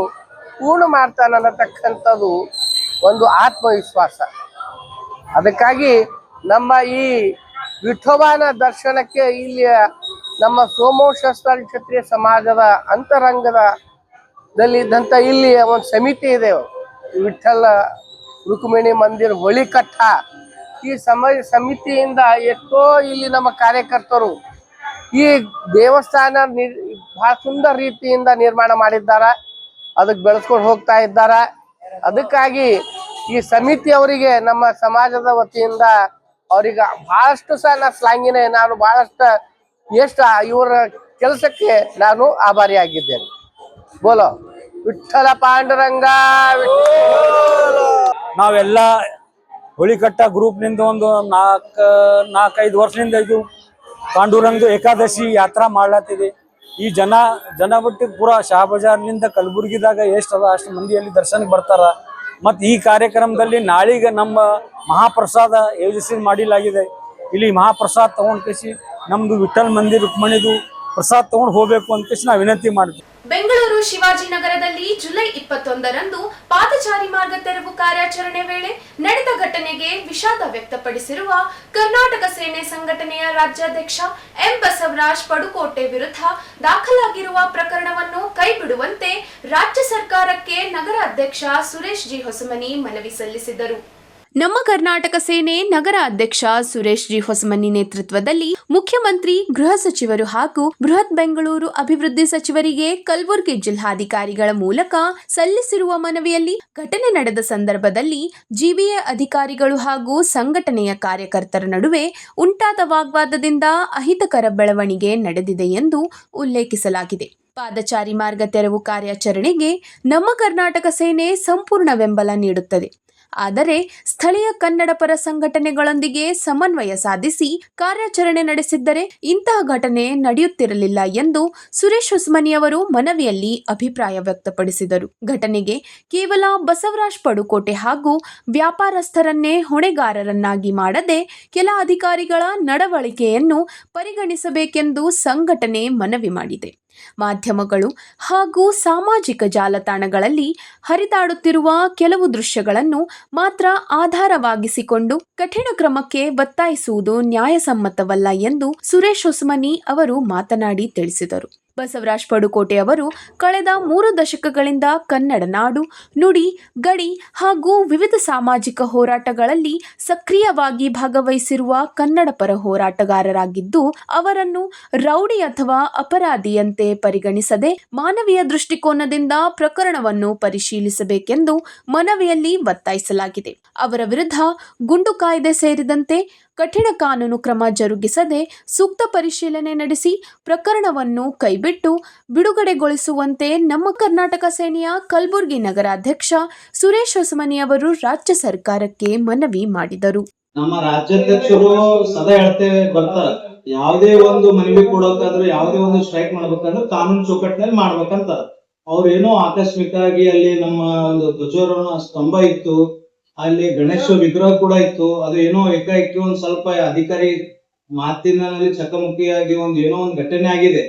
ಪೂರ್ಣ ಮಾಡ್ತಾನೆ ಅನ್ನತಕ್ಕಂಥದ್ದು ಒಂದು ಆತ್ಮವಿಶ್ವಾಸ. ಅದಕ್ಕಾಗಿ ನಮ್ಮ ಈ ವಿಠೋಬಾನ ದರ್ಶನಕ್ಕೆ ಇಲ್ಲಿ ನಮ್ಮ ಸೋಮವಂಶ ಕ್ಷತ್ರಿಯ ಸಮಾಜದ ಅಂತರಂಗದಲ್ಲಿದ್ದಂಥ ಇಲ್ಲಿ ಒಂದು ಸಮಿತಿ ಇದೆ, ವಿಠ್ಠಲ ರುಕ್ಮಿಣಿ ಮಂದಿರ ಹೋಳಿಕಟ್ಟ. ಈ ಸಮಿತಿಯಿಂದ ಎಷ್ಟೋ ಇಲ್ಲಿ ನಮ್ಮ ಕಾರ್ಯಕರ್ತರು ಈ ದೇವಸ್ಥಾನ ಬಹಳ ಸುಂದರ ರೀತಿಯಿಂದ ನಿರ್ಮಾಣ ಮಾಡಿದ್ದಾರೆ. ಅದಕ್ಕೆ ಬೆಳೆಸ್ಕೊಂಡು ಹೋಗ್ತಾ ಇದ್ದಾರೆ. ಅದಕ್ಕಾಗಿ ಈ ಸಮಿತಿಯವರಿಗೆ ನಮ್ಮ ಸಮಾಜದ ವತಿಯಿಂದ ಅವ್ರಿಗೆ ಬಹಳಷ್ಟು ಸಹ ನಾ ಶ್ಲಾಘನೆ, ನಾನು ಬಹಳಷ್ಟು ಇವರ ಕೆಲಸಕ್ಕೆ ನಾನು ಆಭಾರಿಯಾಗಿದ್ದೇನೆ. ಬೋಲೋ ವಿಠ್ಠಲ ಪಾಂಡುರಂಗ. ನಾವೆಲ್ಲ ಹೋಳಿಕಟ್ಟ ಗ್ರೂಪ್ನಿಂದ ಒಂದು 4-5 ವರ್ಷದಿಂದ ಇದು ಪಾಂಡುರಂಗ ಏಕಾದಶಿ ಯಾತ್ರಾ ಮಾಡ್ಲತ್ತಿದೆ. ಈ ಜನ ಬಿಟ್ಟು ಪೂರಾ ಶಹಬಜಾರ್ನಿಂದ ಕಲಬುರ್ಗಿದಾಗ ಎಷ್ಟದ ಅಷ್ಟು ಮಂದಿಯಲ್ಲಿ ದರ್ಶನಕ್ಕೆ ಬರ್ತಾರ. ಮತ್ತು ಈ ಕಾರ್ಯಕ್ರಮದಲ್ಲಿ ನಾಳೆಗೆ ನಮ್ಮ ಮಹಾಪ್ರಸಾದ ಯೋಜಿಸಿ ಮಾಡಿಲಾಗಿದೆ. ಇಲ್ಲಿ ಮಹಾಪ್ರಸಾದ ತಗೊಂಡ್ ಕೇಸಿ ನಮ್ದು ವಿಠ್ಠಲ್ ಮಂದಿರ ರುಕ್ಮಿಣಿದು ಪ್ರಸಾದ ತಗೊಂಡು ಹೋಗ್ಬೇಕು ಅಂತ ಕೇಸಿ ನಾವು ವಿನಂತಿ ಮಾಡ್ತೀವಿ. ಬೆಂಗಳೂರು ಶಿವಾಜಿನಗರದಲ್ಲಿ ಜುಲೈ 21ರಂದು ಪಾದಚಾರಿ ಮಾರ್ಗ ತೆರವು ಕಾರ್ಯಾಚರಣೆ ವೇಳೆ ನಡೆದ ಘಟನೆಗೆ ವಿಷಾದ ವ್ಯಕ್ತಪಡಿಸಿರುವ ಕರ್ನಾಟಕ ಸೇನೆ ಸಂಘಟನೆಯ ರಾಜ್ಯಾಧ್ಯಕ್ಷ ಎಂ ಬಸವರಾಜ್ ಪಡುಕೋಟೆ ವಿರುದ್ಧ ದಾಖಲಾಗಿರುವ ಪ್ರಕರಣವನ್ನು ಕೈಬಿಡುವಂತೆ ರಾಜ್ಯ ಸರ್ಕಾರಕ್ಕೆ ನಗರ ಅಧ್ಯಕ್ಷ ಸುರೇಶ್ ಜಿ ಹೊಸಮನಿ ಮನವಿ ಸಲ್ಲಿಸಿದರು. ನಮ್ಮ ಕರ್ನಾಟಕ ಸೇನೆ ನಗರ ಅಧ್ಯಕ್ಷ ಸುರೇಶ್ ಜಿ ಹೊಸಮನಿ ನೇತೃತ್ವದಲ್ಲಿ ಮುಖ್ಯಮಂತ್ರಿ, ಗೃಹ ಸಚಿವರು ಹಾಗೂ ಬೃಹತ್ ಬೆಂಗಳೂರು ಅಭಿವೃದ್ಧಿ ಸಚಿವರಿಗೆ ಕಲಬುರಗಿ ಜಿಲ್ಲಾಧಿಕಾರಿಗಳ ಮೂಲಕ ಸಲ್ಲಿಸಿರುವ ಮನವಿಯಲ್ಲಿ ಘಟನೆ ನಡೆದ ಸಂದರ್ಭದಲ್ಲಿ ಜಿಬಿಎ ಅಧಿಕಾರಿಗಳು ಹಾಗೂ ಸಂಘಟನೆಯ ಕಾರ್ಯಕರ್ತರ ನಡುವೆ ಉಂಟಾದ ವಾಗ್ವಾದದಿಂದ ಅಹಿತಕರ ಬೆಳವಣಿಗೆ ನಡೆದಿದೆ ಎಂದು ಉಲ್ಲೇಖಿಸಲಾಗಿದೆ. ಪಾದಚಾರಿ ಮಾರ್ಗ ತೆರವು ಕಾರ್ಯಾಚರಣೆಗೆ ನಮ್ಮ ಕರ್ನಾಟಕ ಸೇನೆ ಸಂಪೂರ್ಣ ಬೆಂಬಲ ನೀಡುತ್ತದೆ. ಆದರೆ ಸ್ಥಳೀಯ ಕನ್ನಡ ಪರ ಸಂಘಟನೆಗಳೊಂದಿಗೆ ಸಮನ್ವಯ ಸಾಧಿಸಿ ಕಾರ್ಯಾಚರಣೆ ನಡೆಸಿದ್ದರೆ ಇಂತಹ ಘಟನೆ ನಡೆಯುತ್ತಿರಲಿಲ್ಲ ಎಂದು ಸುರೇಶ್ ಹೊಸಮನಿ ಅವರು ಮನವಿಯಲ್ಲಿ ಅಭಿಪ್ರಾಯ ವ್ಯಕ್ತಪಡಿಸಿದರು. ಘಟನೆಗೆ ಕೇವಲ ಬಸವರಾಜ್ ಪಡುಕೋಟೆ ಹಾಗೂ ವ್ಯಾಪಾರಸ್ಥರನ್ನೇ ಹೊಣೆಗಾರರನ್ನಾಗಿ ಮಾಡದೆ ಕೆಲ ಅಧಿಕಾರಿಗಳ ನಡವಳಿಕೆಯನ್ನು ಪರಿಗಣಿಸಬೇಕೆಂದು ಸಂಘಟನೆ ಮನವಿ ಮಾಡಿದೆ. ಮಾಧ್ಯಮಗಳು ಹಾಗೂ ಸಾಮಾಜಿಕ ಜಾಲತಾಣಗಳಲ್ಲಿ ಹರಿದಾಡುತ್ತಿರುವ ಕೆಲವು ದೃಶ್ಯಗಳನ್ನು ಮಾತ್ರ ಆಧಾರವಾಗಿಸಿಕೊಂಡು ಕಠಿಣ ಕ್ರಮಕ್ಕೆ ಒತ್ತಾಯಿಸುವುದು ನ್ಯಾಯಸಮ್ಮತವಲ್ಲ ಎಂದು ಸುರೇಶ್ ಹೊಸಮನಿ ಅವರು ಮಾತನಾಡಿ ತಿಳಿಸಿದರು. ಬಸವರಾಜ್ ಪಡುಕೋಟೆ ಅವರು ಕಳೆದ 3 ದಶಕಗಳಿಂದ ಕನ್ನಡ ನಾಡು, ನುಡಿ, ಗಡಿ ಹಾಗೂ ವಿವಿಧ ಸಾಮಾಜಿಕ ಹೋರಾಟಗಳಲ್ಲಿ ಸಕ್ರಿಯವಾಗಿ ಭಾಗವಹಿಸಿರುವ ಕನ್ನಡ ಪರ ಹೋರಾಟಗಾರರಾಗಿದ್ದು, ಅವರನ್ನು ರೌಡಿ ಅಥವಾ ಅಪರಾಧಿಯಂತೆ ಪರಿಗಣಿಸದೆ ಮಾನವೀಯ ದೃಷ್ಟಿಕೋನದಿಂದ ಪ್ರಕರಣವನ್ನು ಪರಿಶೀಲಿಸಬೇಕೆಂದು ಮನವಿಯಲ್ಲಿ ಒತ್ತಾಯಿಸಲಾಗಿದೆ. ಅವರ ವಿರುದ್ಧ ಗುಂಡು ಕಾಯ್ದೆ ಸೇರಿದಂತೆ ಕಠಿಣ ಕಾನೂನು ಕ್ರಮ ಜರುಗಿಸದೆ ಸೂಕ್ತ ಪರಿಶೀಲನೆ ನಡೆಸಿ ಪ್ರಕರಣವನ್ನು ಕೈಬಿಟ್ಟು ಬಿಡುಗಡೆಗೊಳಿಸುವಂತೆ ನಮ್ಮ ಕರ್ನಾಟಕ ಸೇನೆಯ ಕಲಬುರಗಿ ನಗರಾಧ್ಯಕ್ಷ ಸುರೇಶ್ ಹೊಸಮನಿ ಅವರು ರಾಜ್ಯ ಸರ್ಕಾರಕ್ಕೆ ಮನವಿ ಮಾಡಿದರು. ನಮ್ಮ ರಾಜ್ಯಾಧ್ಯಕ್ಷರು ಸದಾ ಹೇಳ್ತೇವೆ ಬರ್ತಾರ, ಯಾವುದೇ ಒಂದು ಮನವಿ ಕೊಡೋಕಾದ್ರೆ ಯಾವುದೇ ಒಂದು ಸ್ಟ್ರೈಕ್ ಮಾಡ್ಬೇಕಂದ್ರೆ ಕಾನೂನು ಚೌಕಟ್ಟಿನಲ್ಲಿ ಮಾಡ್ಬೇಕಂತ. ಅವ್ರೇನೋ ಆಕಸ್ಮಿಕವಾಗಿ ಅಲ್ಲಿ ನಮ್ಮ ಒಂದು ಧ್ವಜಾರೋಹಣ ಸ್ತಂಭ ಇತ್ತು, ಅಲ್ಲಿ ಗಣೇಶ ವಿಗ್ರಹ ಕೂಡ ಇತ್ತು. ಅದು ಏನೋ ಏಕಾಏಕಿ ಒಂದ್ ಸ್ವಲ್ಪ ಅಧಿಕಾರಿ ಮಾತಿನಲ್ಲಿ ಚಕಮಕಿಯಾಗಿ ಏನೋ ಒಂದು ಘಟನೆ ಆಗಿದೆ.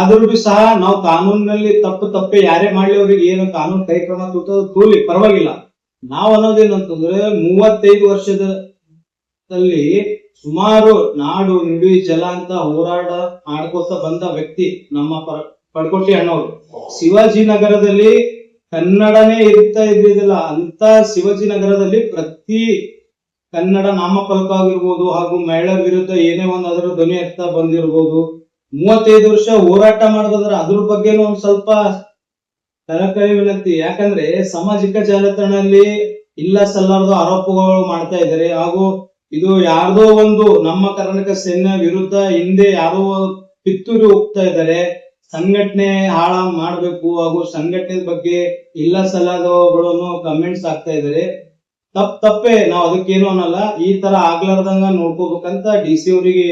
ಆದ್ರೂ ಬಿ ಸಹ ನಾವು ಕಾನೂನಿನಲ್ಲಿ ತಪ್ಪೆ ಯಾರೇ ಮಾಡ್ಲಿ ಅವ್ರಿಗೆ ಏನು ಕಾನೂನು ಕೈ ಕ್ರಮ ತೂಲಿ ಪರವಾಗಿಲ್ಲ. ನಾವ್ ಅನ್ನೋದೇನಂತಂದ್ರೆ 35 ವರ್ಷದಲ್ಲಿ ಸುಮಾರು ನಾಡು ನುಡಿ ಜಲ ಅಂತ ಹೋರಾಟ ಮಾಡ್ಕೋತ ಬಂದ ವ್ಯಕ್ತಿ ನಮ್ಮ ಪಡ್ಕೋಟಿ ಅಣ್ಣವ್ರು. ಶಿವಾಜಿನಗರದಲ್ಲಿ ಕನ್ನಡನೇ ಇರ್ತಾ ಇದ್ದಿದ್ದಿಲ್ಲ ಅಂತ ಶಿವಾಜಿನಗರದಲ್ಲಿ ಪ್ರತಿ ಕನ್ನಡ ನಾಮಫಲಕ ಆಗಿರ್ಬೋದು ಹಾಗೂ ಮಹಿಳಾ ವಿರುದ್ಧ ಏನೇ ಒಂದು ಅದರ ಧ್ವನಿ ಎತ್ತಾ ಬಂದಿರ್ಬೋದು. 35 ವರ್ಷ ಹೋರಾಟ ಮಾಡಿದ್ರೆ ಅದ್ರ ಬಗ್ಗೆನೂ ಒಂದ್ ಸ್ವಲ್ಪ ಕಳಕಳಿ ವಿನಂತಿ. ಯಾಕಂದ್ರೆ ಸಾಮಾಜಿಕ ಜಾಲತಾಣದಲ್ಲಿ ಇಲ್ಲ ಸಲ್ಲಾರ್ದು ಆರೋಪಗಳು ಮಾಡ್ತಾ ಇದ್ದಾರೆ. ಹಾಗೂ ಇದು ಯಾರ್ದೋ ಒಂದು ನಮ್ಮ ಕರ್ನಾಟಕ ಸೇನೆ ವಿರುದ್ಧ ಹಿಂದೆ ಯಾರೋ ಕಿತ್ತೂರಿ ಹೋಗ್ತಾ ಇದ್ದಾರೆ. ಸಂಘಟನೆ ಹಾಳ ಮಾಡ್ಬೇಕು ಹಾಗೂ ಸಂಘಟನೆ ಬಗ್ಗೆ ಇಲ್ಲ ಸಲ್ಲದವುಗಳನ್ನು ಕಮೆಂಟ್ಸ್ ಆಗ್ತಾ ಇದ್ದಾರೆ. ತಪ್ಪೇ, ನಾವು ಅದಕ್ಕೇನು ಅನ್ನಲ್ಲ. ಈ ತರ ಆಗ್ಲಾರ್ದಂಗ ನೋಡ್ಕೋಬೇಕಂತ DC ಅವರಿಗೆ